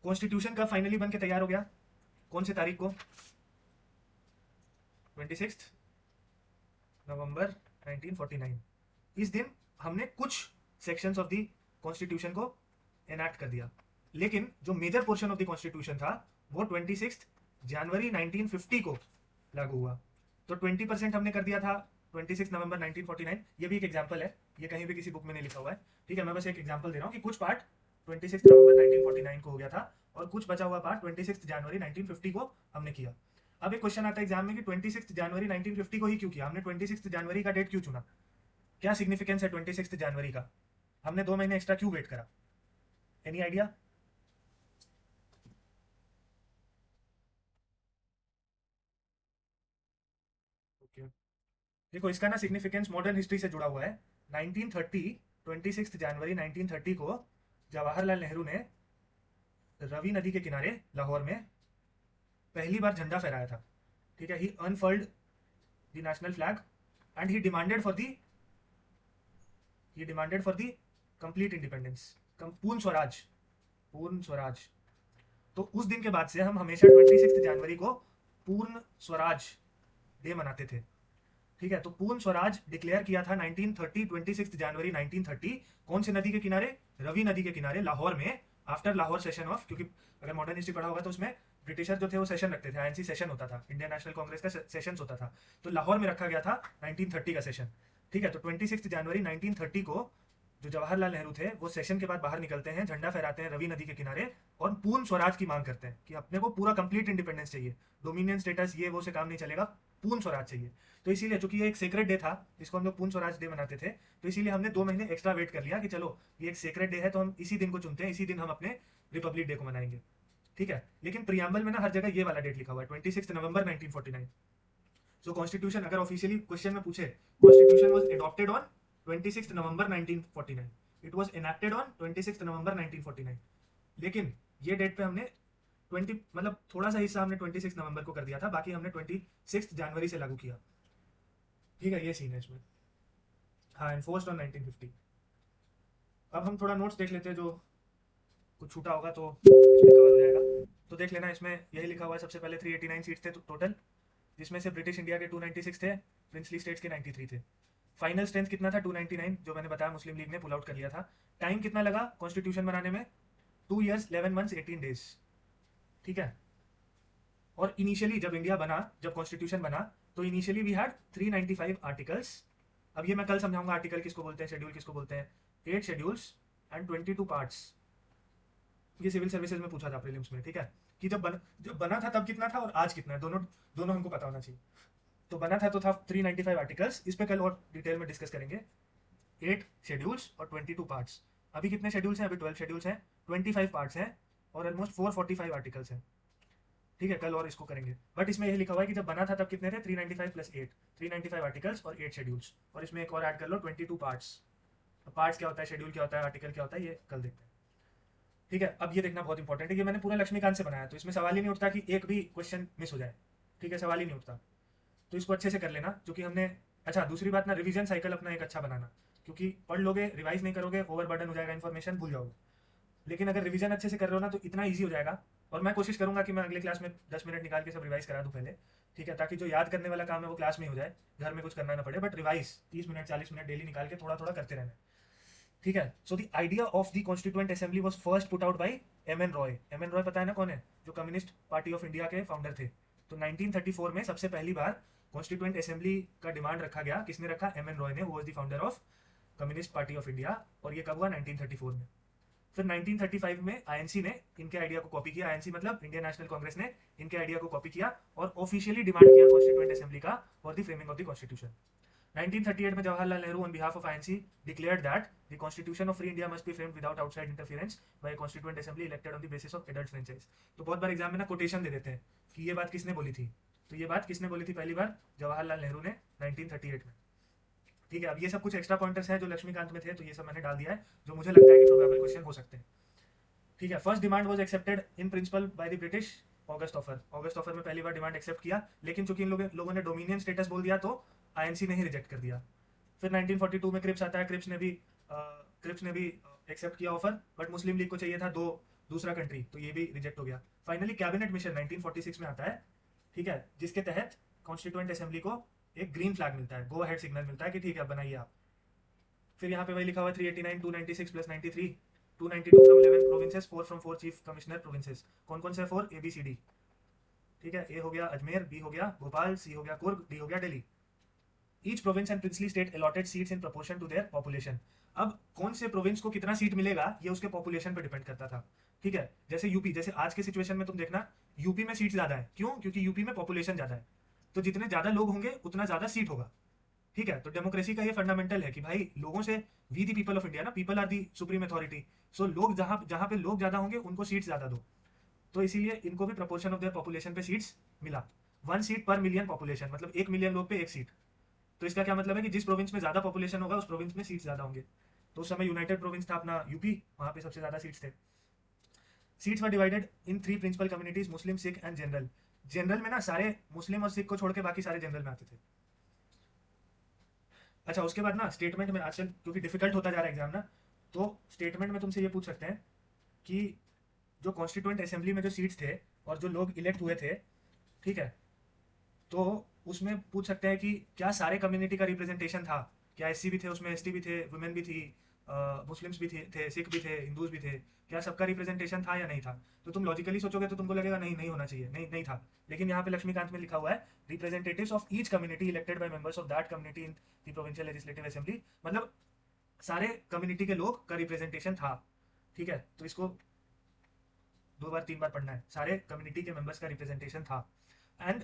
कॉन्स्टिट्यूशन का फाइनली बन के तैयार हो गया, कौन सी तारीख को, 26 नवंबर 1949। इस दिन हमने कुछ सेक्शंस ऑफ द कॉन्स्टिट्यूशन को एनैक्ट कर दिया, लेकिन जो major portion of the constitution था वो 26 जनवरी 1950 को लागू हुआ। तो 20% हमने कर दिया था 26 नवंबर 1949। ये भी एक एग्जाम्पल है, ये कहीं भी किसी बुक में नहीं लिखा हुआ है, ठीक है। मैं बस एक एग्जाम्पल दे रहा हूँ कि कुछ पार्ट 26 नवंबर 1949 को हो गया था और कुछ बचा हुआ पार्ट 26 जनवरी 1950 को हमने किया। अब एक क्वेश्चन आता है एग्जाम में कि 26 जनवरी 1950 को ही क्यों किया, हमने 26 जनवरी का डेट क्यों चुना, क्या सिग्निफिकेंस है 26 जनवरी का, हमने 2 महीने एक्स्ट्रा क्यों वेट करा, एनी आइडिया। ओके, देखो इसका ना सिग्निफिकेंस मॉडर्न हिस्ट्री से जुड़ा हुआ है। 1930, 26 जनवरी 1930 को जवाहरलाल नेहरू ने रवि नदी के किनारे लाहौर में पहली बार झंडा फहराया था, ठीक है। He unfurled the national flag and he demanded for the complete independence, Purna Swaraj, पूर्ण स्वराज। तो उस दिन के बाद से हम हमेशा 26 जनवरी को पूर्ण स्वराज डे मनाते थे, ठीक है। तो पूर्ण स्वराज डिक्लेयर किया था 1930, 26 जनवरी 1930, कौन से नदी के किनारे, रवि नदी के किनारे लाहौर में, आफ्टर लाहौर सेशन ऑफ, क्योंकि अगर मॉडर्न हिस्ट्री पढ़ा होगा तो उसमें ब्रिटिशर जो थे वो सेशन रखते थे, आईएनसी सेशन होता था, इंडियन नेशनल कांग्रेस का सेशन होता था। तो लाहौर में रखा गया था 1930 का सेशन, ठीक है। तो 26 जनवरी 1930 को जो जवाहरलाल नेहरू थे वो सेशन के बाद बाहर निकलते हैं, झंडा फहराते हैं रवि नदी के किनारे और पूर्ण स्वराज की मांग करते हैं कि अपने को पूरा कंप्लीट इंडिपेंडेंस चाहिए, डोमिनियन स्टेटस ये वो से काम नहीं चलेगा, पूर्ण स्वराज चाहिए। तो इसीलिए चूंकि ये एक सेक्रेट डे था, इसको हम लोग पूर्ण स्वराज डे मनाते थे, तो इसीलिए हमने 2 महीने एक्स्ट्रा वेट कर लिया कि चलो ये एक सेक्रेट डे है तो हम इसी दिन को चुनते हैं, इसी दिन हम अपने रिपब्लिक डे को मनाएंगे, ठीक है। लेकिन प्रियम्बल में ना हर जगह ये वाला डेट लिखा हुआ है 26 नवंबर 1949। सो कॉन्स्टिट्यूशन अगर ऑफिशियली क्वेश्चन में पूछे, constitution was adopted on 26 November 1949, it was enacted on 26 नवंबर 1949। लेकिन ये डेट पे हमने 20 मतलब थोड़ा सा हिस्सा हमने 26 नवंबर को कर दिया था, बाकी हमने 26 जनवरी से लागू किया, ठीक है। ये सीन है इसमें, हाँ, एनफोर्स्ड ऑन 1950। अब हम थोड़ा नोट्स देख लेते हैं जो कुछ छूटा होगा तो इसमें कवर हो जाएगा। तो देख लेना, इसमें यही लिखा हुआ है। सबसे पहले 389 सीट्स थे टोटल, जिसमें से ब्रिटिश इंडिया के 296 थे, प्रिंसली स्टेट्स के 93 थे। फाइनल स्ट्रेंथ कितना था? 299, जो मैंने बताया मुस्लिम लीग ने पुल आउट कर लिया था। टाइम कितना लगा कॉन्स्टिट्यूशन बनाने में? 2 years 11 months 18 days। ठीक है। और इनिशियली जब इंडिया बना, जब कॉन्स्टिट्यूशन बना, तो इनिशियली वी हैड 395 आर्टिकल्स। अब ये मैं कल समझाऊंगा आर्टिकल किसको बोलते हैं, शेड्यूल किसको बोलते हैं। 8 शेड्यूल्स एंड 22 पार्ट्स। ये सिविल सर्विसेज में पूछा था प्रीलिम्स में, ठीक है। कि जब बना था तब कितना था और आज कितना है, दोनों दोनों हमको पता होना चाहिए। तो बना था तो था 395 आर्टिकल्स, इस पे कल और डिटेल में डिस्कस करेंगे। 8 शेड्यूल्स और 22 पार्ट्स। अभी कितने शेड्यूल्स हैं? अभी 12 शेड्यूल्स हैं, 25 पार्ट्स हैं और ऑलमोस्ट 445 आर्टिकल्स हैं। ठीक है, कल और इसको करेंगे। बट इसमें यही लिखा हुआ है कि जब बना था तब कितने थे? 395 प्लस 8, 395 आर्टिकल्स और 8 शेड्यूल्स। और इसमें एक और ऐड कर लो 22 पार्ट्स। पार्ट्स क्या होता है, शेड्यूल क्या होता है, आर्टिकल क्या होता है, ये कल देखते हैं। ठीक है। अब ये देखना बहुत इंपॉर्टेंट है, ये मैंने पूरा लक्ष्मीकांत से बनाया, तो इसमें सवाल ही नहीं उठता कि एक भी क्वेश्चन मिस हो जाए। ठीक है, सवाल ही नहीं उठता। तो इसको अच्छे से कर लेना, क्योंकि हमने, अच्छा दूसरी बात ना, रिवीजन साइकिल अपना एक अच्छा बनाना। क्योंकि पढ़ लोगे, रिवाइज नहीं करोगे, ओवर बर्डन हो जाएगा, इन्फॉर्मेशन भूल जाओगे। लेकिन अगर रिवीजन अच्छे से कर रहे हो ना, तो इतना ईजी हो जाएगा। और मैं कोशिश करूंगा कि मैं अगले क्लास में 10 मिनट निकाल के सब रिवाइज करा दूं पहले। ठीक है, ताकि जो याद करने वाला काम है वो क्लास में ही हो जाए, घर में कुछ करना ना पड़े। But revise 30 minute 40 minute daily निकाल के थोड़ा थोड़ा करते रहना। ठीक है। So the idea of the constituent assembly was first put out by M N Roy. M N Roy पता है ना कौन है? जो कम्युनिस्ट पार्टी ऑफ इंडिया के फाउंडर थे। तो 1934 में सबसे पहली बार कॉन्स्टिट्यूएंट असेंबली का डिमांड रखा गया। किसने रखा? एम एन रॉय ने। वो was the founder of communist Party of India. और ये कब हुआ? 1934 में। फिर 1935 में आईएनसी ने इनके आइडिया को कॉपी किया। आईएनसी मतलब इंडियन नेशनल कांग्रेस ने इनके आइडिया को कॉपी किया और ऑफिशियली डिमांड किया कॉन्स्टिट्यूएंट असेंबली का for the framing of the constitution. 1938 में Jawaharlal Nehru on behalf of INC declared that the constitution of free India must be framed without outside interference by a constituent assembly elected on the basis of adult franchise। तो बहुत बार एग्जाम में ना कोटेशन दे देते हैं कि ये बात किसने बोली थी। तो ये बात किसने बोली थी पहली बार? जवाहरलाल नेहरू ने 1938 में। ठीक है। अब ये सब कुछ एक्स्ट्रा पॉइंटर्स हैं जो लक्ष्मीकांत में थे, तो ये सब मैंने डाल दिया है, जो मुझे लगता है कि प्रोबेबल क्वेश्चन हो सकते हैं। ठीक है। First demand was accepted in principle by the British August offer. August offer में पहली बार डिमांड एक्सेप्ट किया, लेकिन चूंकि इन लोगों ने डोमिनियन स्टेटस बोल दिया तो आईएनसी ने ही रिजेक्ट कर दिया। फिर 1942 में क्रिप्स आता है। क्रिप्स ने भी एक्सेप्ट किया ऑफर, बट मुस्लिम लीग को चाहिए था दूसरा कंट्री, तो ये भी रिजेक्ट हो गया। फाइनली कैबिनेट मिशन 1946 में आता है। ठीक है, जिसके तहत कॉन्स्टिट्यूएंट असेंबली को एक ग्रीन फ्लैग मिलता है, गो अहेड सिग्नल मिलता है कि ठीक है बनाइए आप। फिर यहाँ पे वही लिखा हुआ है 389, 296 plus 93, 292 from 11 provinces, 4 from 4 chief commissioner provinces. कौन कौन से? 4 ABCD। ठीक है, ए हो गया अजमेर, बी हो गया भोपाल, सी हो गया कुर्ग, डी हो गया Delhi. Each province and princely state allotted seats in proportion to their population. अब कौन से प्रोविंस को कितना सीट मिलेगा ये उसके पॉपुलेशन पर डिपेंड करता था। ठीक है, जैसे यूपी, जैसे आज के सिचुएशन में तुम देखना, यूपी में सीट ज्यादा है। क्यों? क्योंकि यूपी में पॉपुलेशन ज्यादा है, तो जितने ज्यादा लोग होंगे उतना ज्यादा सीट होगा। ठीक है, तो डेमोक्रेसी का ये फंडामेंटल है कि भाई लोगों से, we the people of India ना, people are the supreme authority. So लोग जहां जहां पे लोग ज्यादा होंगे उनको सीट्स ज्यादा दो। तो इसीलिए इनको भी प्रपोर्शन ऑफ देयर पॉपुलेशन पे सीट्स मिला। 1 सीट पर मिलियन पॉपुलेशन, मतलब 1 मिलियन लोग पे 1 सीट। तो इसका क्या मतलब है कि जिस प्रोविंस में ज्यादा पॉपुलेशन होगा उस प्रोविंस में सीट्स ज्यादा होंगे। तो उस समय यूनाइटेड प्रोविंस था अपना यूपी, वहां पे सबसे ज्यादा सीट्स थे। Seats were divided in 3 principal communities, Muslim, Sikh and general. General में ना सारे मुस्लिम और सिख को छोड़ के बाकी सारे जनरल में आते थे। अच्छा, उसके बाद ना स्टेटमेंट में आजकल क्योंकि डिफिकल्ट होता जा रहा है एग्जाम ना, तो स्टेटमेंट में तुमसे ये पूछ सकते हैं कि जो कॉन्स्टिट्यूएंट असेंबली में जो सीट्स थे और जो लोग इलेक्ट हुए थे, ठीक है, तो उसमें पूछ सकते हैं कि क्या सारे कम्युनिटी का रिप्रेजेंटेशन था? क्या एससी भी थे उसमें, एसटी भी थे, वुमेन भी थी, मुस्लिम्स भी थे, सिख भी थे, हिंदूज भी थे। क्या सबका रिप्रेजेंटेशन था या नहीं था? तो तुम लॉजिकली सोचोगे तो तुमको लगेगा नहीं, नहीं होना चाहिए, नहीं नहीं था। लेकिन यहाँ पे लक्ष्मीकांत में लिखा हुआ है representatives of each community elected by members of that community in the provincial legislative assembly. मतलब सारे कम्युनिटी के लोग का रिप्रेजेंटेशन था। ठीक है, तो इसको 2 बार 3 बार पढ़ना है। सारे कम्युनिटी के मेंबर्स का रिप्रेजेंटेशन था। And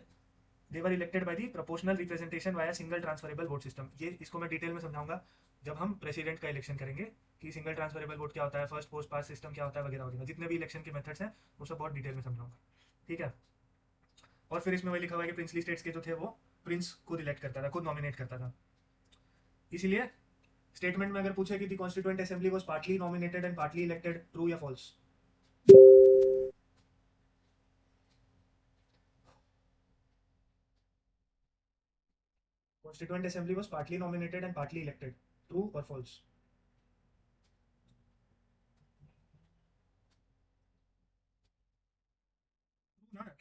they were elected by the proportional representation via single transferable vote system. ये इसको मैं डिटेल में समझाऊंगा जब हम प्रेसिडेंट का इलेक्शन करेंगे कि सिंगल ट्रांसफरेबल वोट क्या होता है, फर्स्ट पोस्ट पास सिस्टम क्या होता है, वगैरह वगैरह। जितने भी इलेक्शन के मेथड्स हैं वो सब बहुत डिटेल में समझाऊंगा। ठीक है। और फिर इसमें वही लिखा हुआ है कि प्रिंसली स्टेट्स के जो थे वो प्रिंस खुद इलेक्ट करता था, खुद नॉमिनेट करता था। इसीलिए स्टेटमेंट में अगर पूछे कि the constituent assembly was partly nominated and partly elected, true या false? Constituent assembly was partly nominated and partly elected, true और फॉल्स?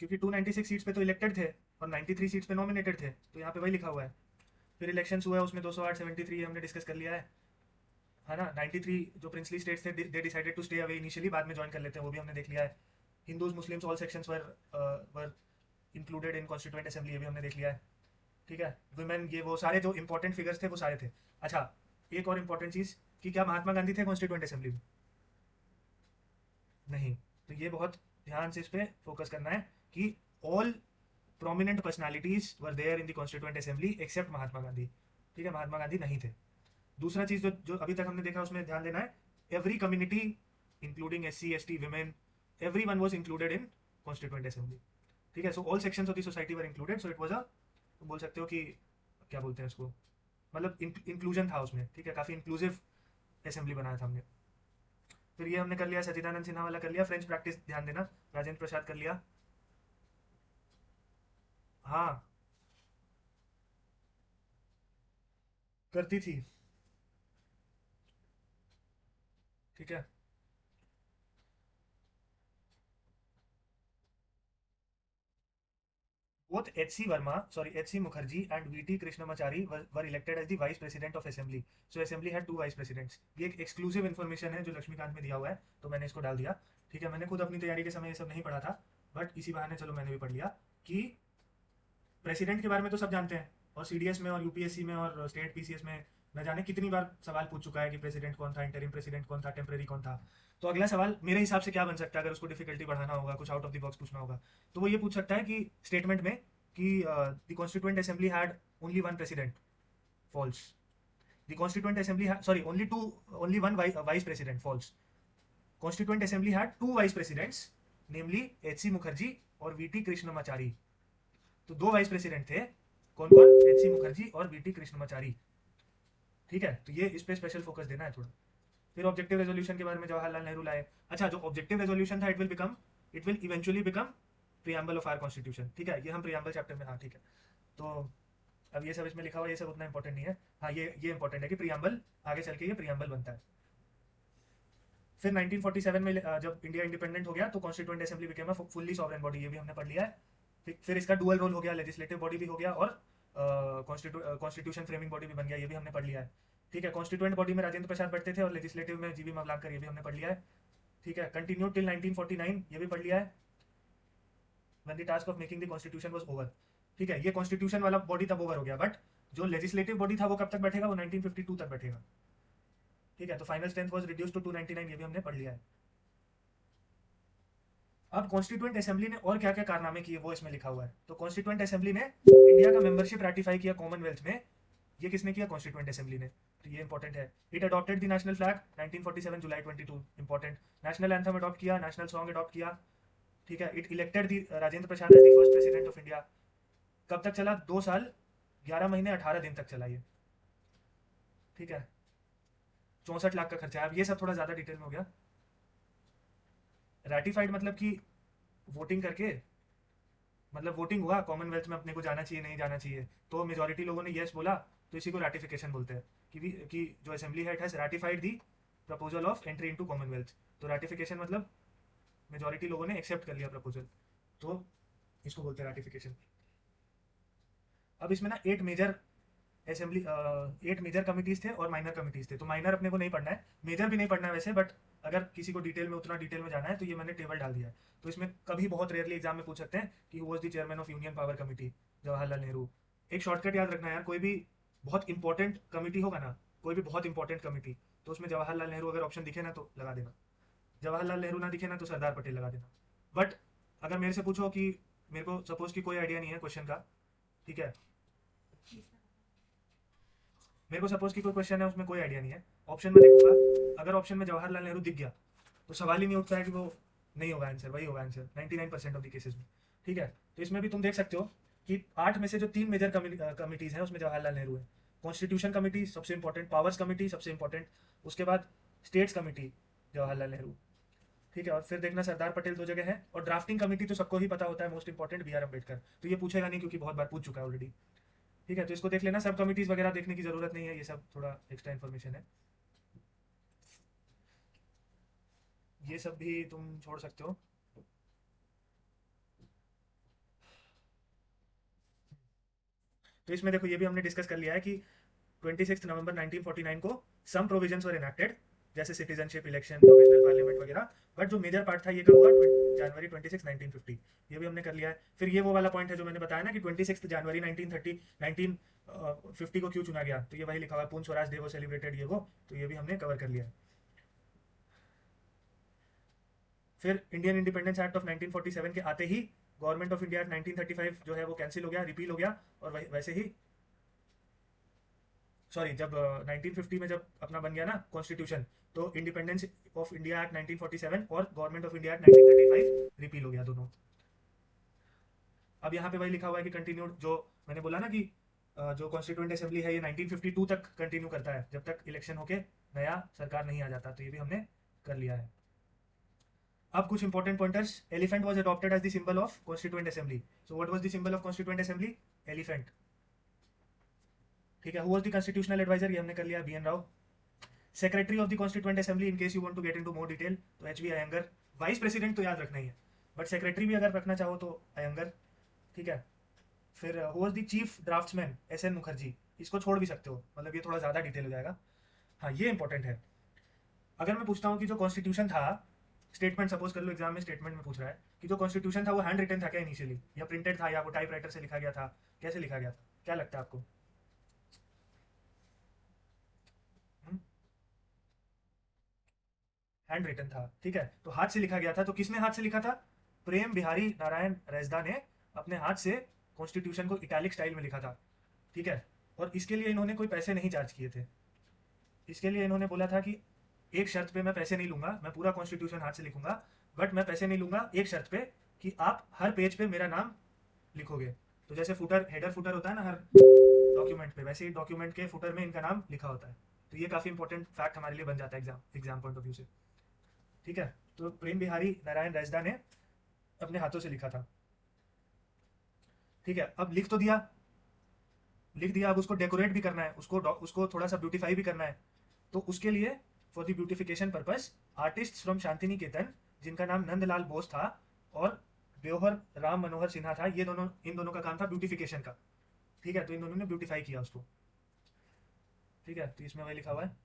क्योंकि 296 सीट्स पे तो इलेक्टेड थे और 93 सीट्स पे नॉमिनेटेड थे, तो यहाँ पे वही लिखा हुआ है। फिर इलेक्शंस हुआ, उसमें 208 73 हमने डिस्कस कर लिया है ना। 93 जो प्रिंसली स्टेट्स थे they decided to stay away initially, बाद में ज्वाइन कर लेते हैं, वो भी हमने देख लिया है। Hindus Muslims all sections were included in constituent assembly, ये भी हमने देख लिया है। ठीक है, वुमेन, ये वो सारे जो इंपॉर्टेंट फिगर्स थे वो सारे थे। अच्छा, एक और इंपॉर्टेंट चीज़ कि क्या महात्मा गांधी थे कॉन्स्टिट्यूएंट असेंबली में? नहीं। तो ये बहुत ध्यान से इस पर फोकस करना है कि all prominent personalities were there in the constituent assembly except Mahatma Gandhi. ठीक है, महात्मा गांधी नहीं थे। दूसरा चीज जो जो अभी तक हमने देखा उसमें ध्यान देना है, every community including SC ST women, everyone was included in constituent assembly। ठीक है, so all sections of the society were included, so it was a, बोल सकते हो कि क्या बोलते हैं उसको, मतलब इंक्लूजन था उसमें। ठीक है, काफी इंक्लूसिव असेंबली बनाया था हमने। फिर ये हमने कर लिया, सचिदानंद सिन्हा वाला कर लिया। फ्रेंच प्रैक्टिस ध्यान देना, राजेंद्र प्रसाद कर लिया। हाँ, करती थी। ठीक है, both H.C. Verma, sorry, H.C. Mukherjee and V.T. Krishnamachari were elected as the vice president of assembly. So assembly had two vice presidents। ये एक एक्सक्लूसिव इन्फॉर्मेशन है जो लक्ष्मीकांत में दिया हुआ है, तो मैंने इसको डाल दिया। ठीक है, मैंने खुद अपनी तैयारी के समय ये सब नहीं पढ़ा था, बट इसी बहाने चलो मैंने भी पढ़ लिया कि प्रेसिडेंट के बारे में तो सब जानते हैं, और सीडीएस में और यूपीएससी में और स्टेट पीसीएस में न जाने कितनी बार सवाल पूछ चुका है कि प्रेसिडेंट कौन था, इंटरिम प्रेसिडेंट कौन था, टेम्परेरी कौन था। तो अगला सवाल मेरे हिसाब से क्या बन सकता है, अगर उसको डिफिकल्टी बढ़ाना होगा, कुछ आउट ऑफ द बॉक्स पूछना होगा, तो वो ये पूछ सकता है कि स्टेटमेंट में कि the constituent assembly had only one president, false. The constituent assembly sorry only one vice president, false. Constituent assembly had two vice presidents, namely H C. Mukherjee और वीटी कृष्णमाचारी। तो दो वाइस प्रेसिडेंट थे, कौन कौन? एच.सी. मुखर्जी और वीटी कृष्णमाचारी। ठीक है, तो ये इस पे स्पेशल फोकस देना है थोड़ा। फिर ऑब्जेक्टिव रेजोल्यूशन के बारे में जवाहरलाल नेहरू लाए। अच्छा, जो ऑब्जेक्टिव रेजोल्यूशन था, it will eventually become preamble of our constitution. ठीक है, ये हम प्रियम्बल चैप्टर में, हाँ ठीक है। तो अब ये सब इसमें लिखा हुआ, ये सब उतना इंपॉर्टेंट नहीं है। हाँ, ये इंपॉर्टेंट है कि प्रियम्बल आगे चल के ये प्रियम्बल बनता है। फिर 1947 में जब इंडिया इंडिपेंडेंट हो गया तो constituent assembly became a fully sovereign body, ये भी हमने पढ़ लिया है। फिर इसका डुअल रोल हो गया, लेजिस्लेटिव बॉडी भी हो गया और कॉन्स्टिट्यूशन फ्रेमिंग बॉडी भी बन गया, ये भी हमने पढ़ लिया है। ठीक है, कॉन्स्टिट्यूएंट बॉडी में राजेंद्र प्रसाद बैठते थे और लेजिस्लेटिव में जीवी मावलांकर, ये भी हमने पढ़ लिया है। ठीक है, कंटिन्यू टिल 1949, ये भी पढ़ लिया है। When the task of making the constitution was over. ठीक है, ये कॉन्स्टिट्यूशन वाला बॉडी तब ओवर हो गया, बट जो लेजिस्लेटिव बॉडी था वो कब तक बैठेगा? वो 1952 तक बैठेगा। ठीक है, तो final strength was reduce to 299, ये भी हमने पढ़ लिया है। अब कॉन्स्टिट्यूएंट असेंबली ने और क्या क्या कारनामे किए वो इसमें लिखा हुआ है। तो कॉन्स्टिट्यूएंट असेंबली ने इंडिया का मेंबरशिप रैटिफाई किया कॉमनवेल्थ में, ये किसने किया? कॉन्स्टिट्यूएंट असेंबली ने। तो ये इंपॉर्टेंट है। It adopted the national flag 1947 July 22, important. National anthem adopt किया, नेशनल सॉन्ग अडॉप्ट किया। ठीक है, it elected the Rajendra Prasad as the first president of India. कब तक चला? 2 साल 11 महीने 18 दिन तक चला ये। ठीक है, 64 लाख का खर्चा है। अब ये सब थोड़ा ज्यादा डिटेल में हो गया। रैटिफाइड मतलब कि वोटिंग करके, मतलब वोटिंग हुआ कॉमनवेल्थ में अपने को जाना चाहिए नहीं जाना चाहिए, तो मेजोरिटी लोगों ने यस बोला, तो इसी को रैटिफिकेशन बोलते हैं कि जो assembly head has ratified the proposal of entry into Commonwealth. तो रैटिफिकेशन मतलब मेजोरिटी लोगों ने एक्सेप्ट कर लिया प्रपोजल, तो इसको बोलते हैं रैटिफिकेशन। अब इसमें ना 8 मेजर कमिटीज थे और माइनर कमिटीज थे। तो माइनर अपने को नहीं पढ़ना है, मेजर भी नहीं पढ़ना है वैसे, बट अगर किसी को डिटेल में उतना डिटेल में जाना है तो ये मैंने टेबल डाल दिया है। तो इसमें कभी बहुत रेयरली एग्जाम में पूछ सकते हैं कि who was the chairman of union power committee, Jawaharlal Nehru. एक शॉर्टकट याद रखना यार, कोई भी बहुत इंपॉर्टेंट कमिटी होगा ना, कोई भी बहुत इंपॉर्टेंट कमिटी, तो उसमें जवाहरलाल नेहरू अगर ऑप्शन दिखे ना तो लगा देना, जवाहरलाल नेहरू ना दिखे ना तो सरदार पटेल लगा देना। बट अगर मेरे से पूछो कि मेरे को सपोज की कोई आइडिया नहीं है क्वेश्चन का, ठीक है, मेरे को सपोज की कोई क्वेश्चन है उसमें कोई आइडिया नहीं है, ऑप्शन में देखूंगा, अगर ऑप्शन में जवाहरलाल नेहरू दिख गया तो सवाल ही नहीं उठता है कि वो नहीं होगा आंसर, वही होगा आंसर 99% ऑफ द केसेस में। ठीक है, तो इसमें भी तुम देख सकते हो कि 8 में से जो 3 मेजर कमिटीज हैं उसमें जवाहरलाल नेहरू है। कॉन्स्टिट्यूशन कमिटी सबसे इंपॉर्टेंट, पावर्स कमिटी सबसे इंपॉर्टेंट, उसके बाद स्टेट्स कमिटी जवाहरलाल नेहरू। ठीक है, और फिर देखना सरदार पटेल 2 जगह है, और ड्राफ्टिंग कमिटी तो सबको ही पता होता है, most important B R Ambedkar. तो ये पूछेगा नहीं क्योंकि बहुत बार पूछ चुका है ऑलरेडी। ठीक है, तो इसको देख लेना, सब कमिटीज वगैरह देखने की जरूरत नहीं है, ये सब थोड़ा एक्स्ट्रा इन्फॉर्मेशन है, ये सब भी तुम छोड़ सकते हो। तो इसमें देखो ये भी हमने डिस्कस कर लिया है कि 26 नवंबर 1949 को सम प्रोविजंस वर इनेक्टेड, जैसे सिटीजनशिप, इलेक्शन, प्रोविजनल पार्लियामेंट वगैरह, बट जो मेजर पार्ट था ये कब हुआ, जनवरी 26 1950। ये भी हमने कर लिया है। फिर ये वो वाला पॉइंट है जो मैंने बताया ना कि 26 जनवरी 1930 1950 को क्यों चुना गया, तो ये वही लिखा हुआ है, पूर्ण स्वराज डे वो सेलिब्रेटेड, ये वो, तो ये भी हमने कवर कर लिया है। फिर इंडियन इंडिपेंडेंस एक्ट ऑफ 1947 के आते ही गवर्नमेंट ऑफ इंडिया 1935 जो है वो कैंसिल हो गया, रिपील हो गया, और वैसे ही सॉरी जब 1950 में जब अपना बन गया ना कॉन्स्टिट्यूशन, तो इंडिपेंडेंस ऑफ इंडिया एक्ट 1947 और government of India act 1935 repeal हो गया दोनों। अब यहाँ पे वही लिखा हुआ है कि कंटिन्यूड, जो मैंने बोला ना कि जो कॉन्स्टिट्यूएंट असेंबली है ये 1952 तक कंटिन्यू करता है, जब तक इलेक्शन होके नया सरकार नहीं आ जाता, तो ये भी हमने कर लिया है। अब कुछ important pointers. Elephant was adopted as the symbol of constituent assembly. So what was the symbol of constituent assembly? Elephant. ठीक है। Who was the constitutional adviser? ये हमने कर लिया, BN Rau. Secretary of the constituent assembly, in case you want to get into more detail, तो HV अयंगर। वाइस प्रेसिडेंट तो याद रखना ही है, बट सेक्रेटरी भी अगर रखना चाहो तो अयंगर। ठीक है। फिर who was the chief draughtsman? SN Mukherjee. इसको छोड़ भी सकते हो, मतलब ये थोड़ा ज़्यादा डिटेल हो जाएगा। हाँ, ये इंपॉर्टेंट है। अगर मैं पूछता हूँ कि जो कॉन्स्टिट्यूशन था, स्टेटमेंट सपोज कर लो, एग्जाम में स्टेटमेंट में पूछ रहा है कि जो कॉन्स्टिट्यूशन था वो हैंड रिटन था क्या इनिशियली, या प्रिंटेड था, या वो टाइप राइटर से लिखा गया था, कैसे लिखा गया था, क्या लगता है आपको? हैंड रिटन था। ठीक है, तो हाथ से लिखा गया था। तो किसने हाथ से लिखा था? प्रेम बिहारी नारायण रैसदा ने अपने हाथ से कॉन्स्टिट्यूशन को इटैलिक स्टाइल में लिखा था। ठीक है। और इसके लिए इन्होंने कोई पैसे नहीं चार्ज किए थे। इसके लिए इन्होंने बोला था कि एक शर्त पे मैं पैसे नहीं लूंगा, मैं पूरा कॉन्स्टिट्यूशन हाथ से लिखूंगा, बट मैं पैसे नहीं लूंगा एक शर्त पे कि आप हर पेज पे मेरा नाम लिखोगे। तो जैसे फुटर, हेडर फुटर होता है ना हर डॉक्यूमेंट पे, वैसे ही डॉक्यूमेंट के फुटर में इनका नाम लिखा होता है। तो ये काफी इंपॉर्टेंट फैक्ट हमारे लिए बन जाता है एग्जाम पॉइंट ऑफ व्यू से। ठीक है। तो प्रेम बिहारी नारायण रैसदा ने अपने हाथों से लिखा था। ठीक है। अब लिख तो दिया, लिख दिया, अब उसको डेकोरेट भी करना है, उसको थोड़ा सा ब्यूटीफाई भी करना है। तो उसके लिए for the beautification purpose, artist from Shanti Niketan, जिनका नाम नंदलाल बोस था और ब्योहर राम मनोहर सिन्हा था, ये दोनों, इन दोनों का काम था ब्यूटिफिकेशन का। ठीक है। तो इन दोनों ने ब्यूटीफाई किया उसको। ठीक है। तो इसमें वही लिखा हुआ है।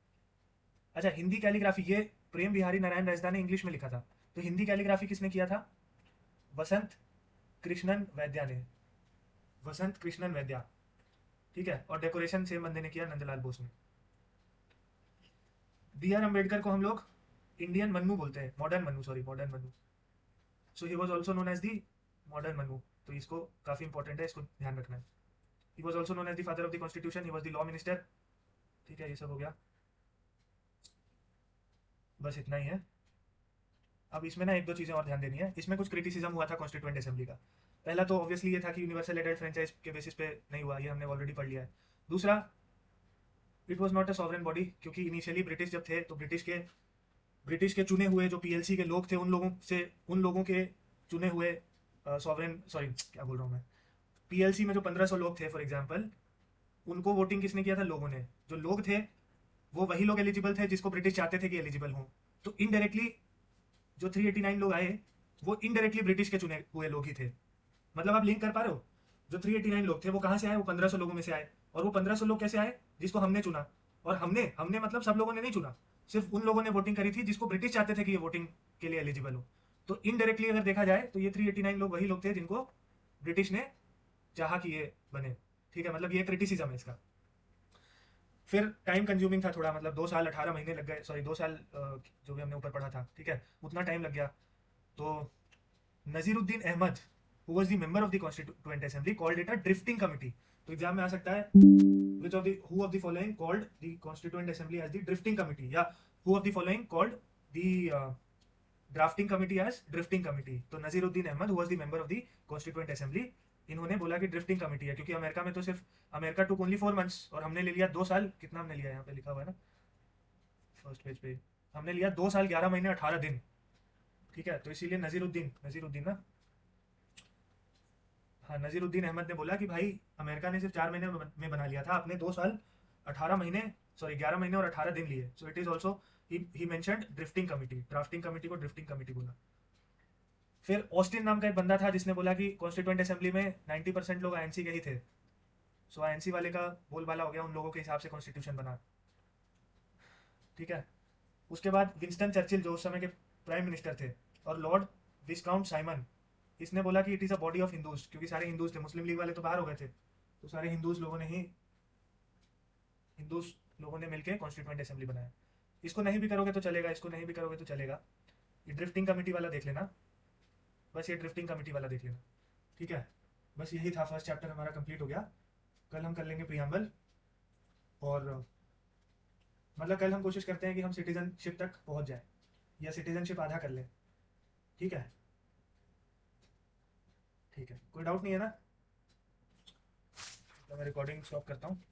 अच्छा, हिंदी कैलीग्राफी, ये प्रेम बिहारी नारायण रैसदा ने इंग्लिश में लिखा था, तो हिंदी कैलीग्राफी किसने किया था? वसंत कृष्णन वैद्या ने, वसंत कृष्णन वैद्या। ठीक है। और डेकोरेशन सेम बंदे ने किया, नंदलाल बोस ने। BR अम्बेडकर को हम लोग इंडियन मन्नू बोलते हैं, modern Manu, sorry modern Manu. So he was also known as the modern Manu. तो इसको काफी इंपॉर्टेंट है, इसको ध्यान रखना है। He was also known as the father of the constitution, he was the law minister. ठीक है, ये सब हो गया, बस इतना ही है। अब इसमें ना एक दो चीज़ें और ध्यान देनी है। इसमें कुछ क्रिटिसिज्म हुआ था कॉन्स्टिट्यूएंट असेंबली का। पहला तो ऑब्वियसली ये था कि यूनिवर्सल एडेड फ्रेंचाइज के बेसिस पे नहीं हुआ, ये हमने ऑलरेडी पढ़ लिया है। दूसरा, it was not a sovereign body, क्योंकि इनिशियली ब्रिटिश जब थे तो ब्रिटिश के चुने हुए जो PLC के लोग थे, उन लोगों के चुने हुए सॉवरेन, सॉरी क्या बोल रहा हूँ मैं, PLC में जो 1500 लोग थे फॉर एग्जाम्पल, उनको वोटिंग किसने किया था? लोगों ने। जो लोग थे वो वही लोग एलिजिबल थे जिसको ब्रिटिश चाहते थे कि एलिजिबल हों। तो इनडायरेक्टली जो 389 लोग आए, वो इनडायरेक्टली ब्रिटिश के चुने हुए लोग ही थे। मतलब आप लिंक कर पा रहे हो? जो 389 लोग थे वो कहाँ से आए? वो 1500 लोगों में से आए। और वो 1500 लोग कैसे आए? जिसको हमने चुना। और हमने हमने मतलब सब लोगों ने नहीं चुना, सिर्फ उन लोगों ने वोटिंग करी थी जिसको ब्रिटिश चाहते थे कि ये वोटिंग के लिए एलिजिबल हो। तो इनडायरेक्टली अगर देखा जाए तो ये 389 लोग वही लोग थे जिनको ब्रिटिश ने चाहा कि ये बने। ठीक है, मतलब ये क्रिटिसिज्म है इसका। फिर टाइम कंज्यूमिंग था थोड़ा, मतलब 2 साल 18 महीने लग गए, सॉरी 2 साल जो भी हमने ऊपर पढ़ा था, ठीक है, उतना टाइम लग गया। तो Naziruddin Ahmad, who was the member of the constituent assembly, called it a drifting committee. तो एग्जाम में आ सकता है, which of the who of the following called the constituent assembly as the drifting committee, या who of the following called the drafting committee as drifting committee? तो Naziruddin Ahmad, who was the member of the constituent assembly, इन्होंने बोला कि ड्रिफ्टिंग कमिटी है, क्योंकि अमेरिका में तो सिर्फ अमेरिका टुक ओनली 4 months और हमने ले लिया 2 साल। कितना हमने लिया? यहाँ पे लिखा हुआ है ना फर्स्ट पेज पे, हमने लिया 2 साल 11 महीने 18 दिन। ठीक है, तो इसीलिए नजीरुद्दीन ना, हाँ, नजीरुद्दीन अहमद ने बोला कि भाई अमेरिका ने सिर्फ 4 महीने में बना लिया था, अपने 2 साल 18 महीने, सॉरी 11 महीने और 18 दिन लिए। So it is also, he mentioned drifting committee, drafting committee को ड्रिफ्टिंग कमिटी बोला। फिर ऑस्टिन नाम का एक बंदा था जिसने बोला कि कॉन्स्टिट्यूएंट असेंबली में 90% लोग INC के ही थे। सो आईएनसी वाले का बोलबाला हो गया उन लोगों के हिसाब से कॉन्स्टिट्यूशन बना, ठीक है। उसके बाद विंस्टन चर्चिल जो उस समय के प्राइम मिनिस्टर थे, और लॉर्ड विस्काउंट साइमन, इसने बोला कि it is a body of Hindus, क्योंकि सारे हिंदूज थे, मुस्लिम लीग वाले तो बाहर हो गए थे, तो सारे हिंदूज लोगों ने मिलकर कॉन्स्टिट्यूएंट असेंबली बनाया। इसको नहीं भी करोगे तो चलेगा, इसको नहीं भी करोगे तो चलेगा। ये ड्रिफ्टिंग कमेटी वाला देख लेना, बस ये ड्रिफ्टिंग कमेटी वाला देख लेना, ठीक है। बस यही था, फर्स्ट चैप्टर हमारा कंप्लीट हो गया। कल हम कर लेंगे प्रियम्बल, और मतलब कल हम कोशिश करते हैं कि हम सिटीजनशिप तक पहुंच जाए, या सिटीजनशिप आधा कर लें, ठीक है। ठीक है, कोई डाउट नहीं है ना? तो मैं रिकॉर्डिंग स्टॉप करता हूँ।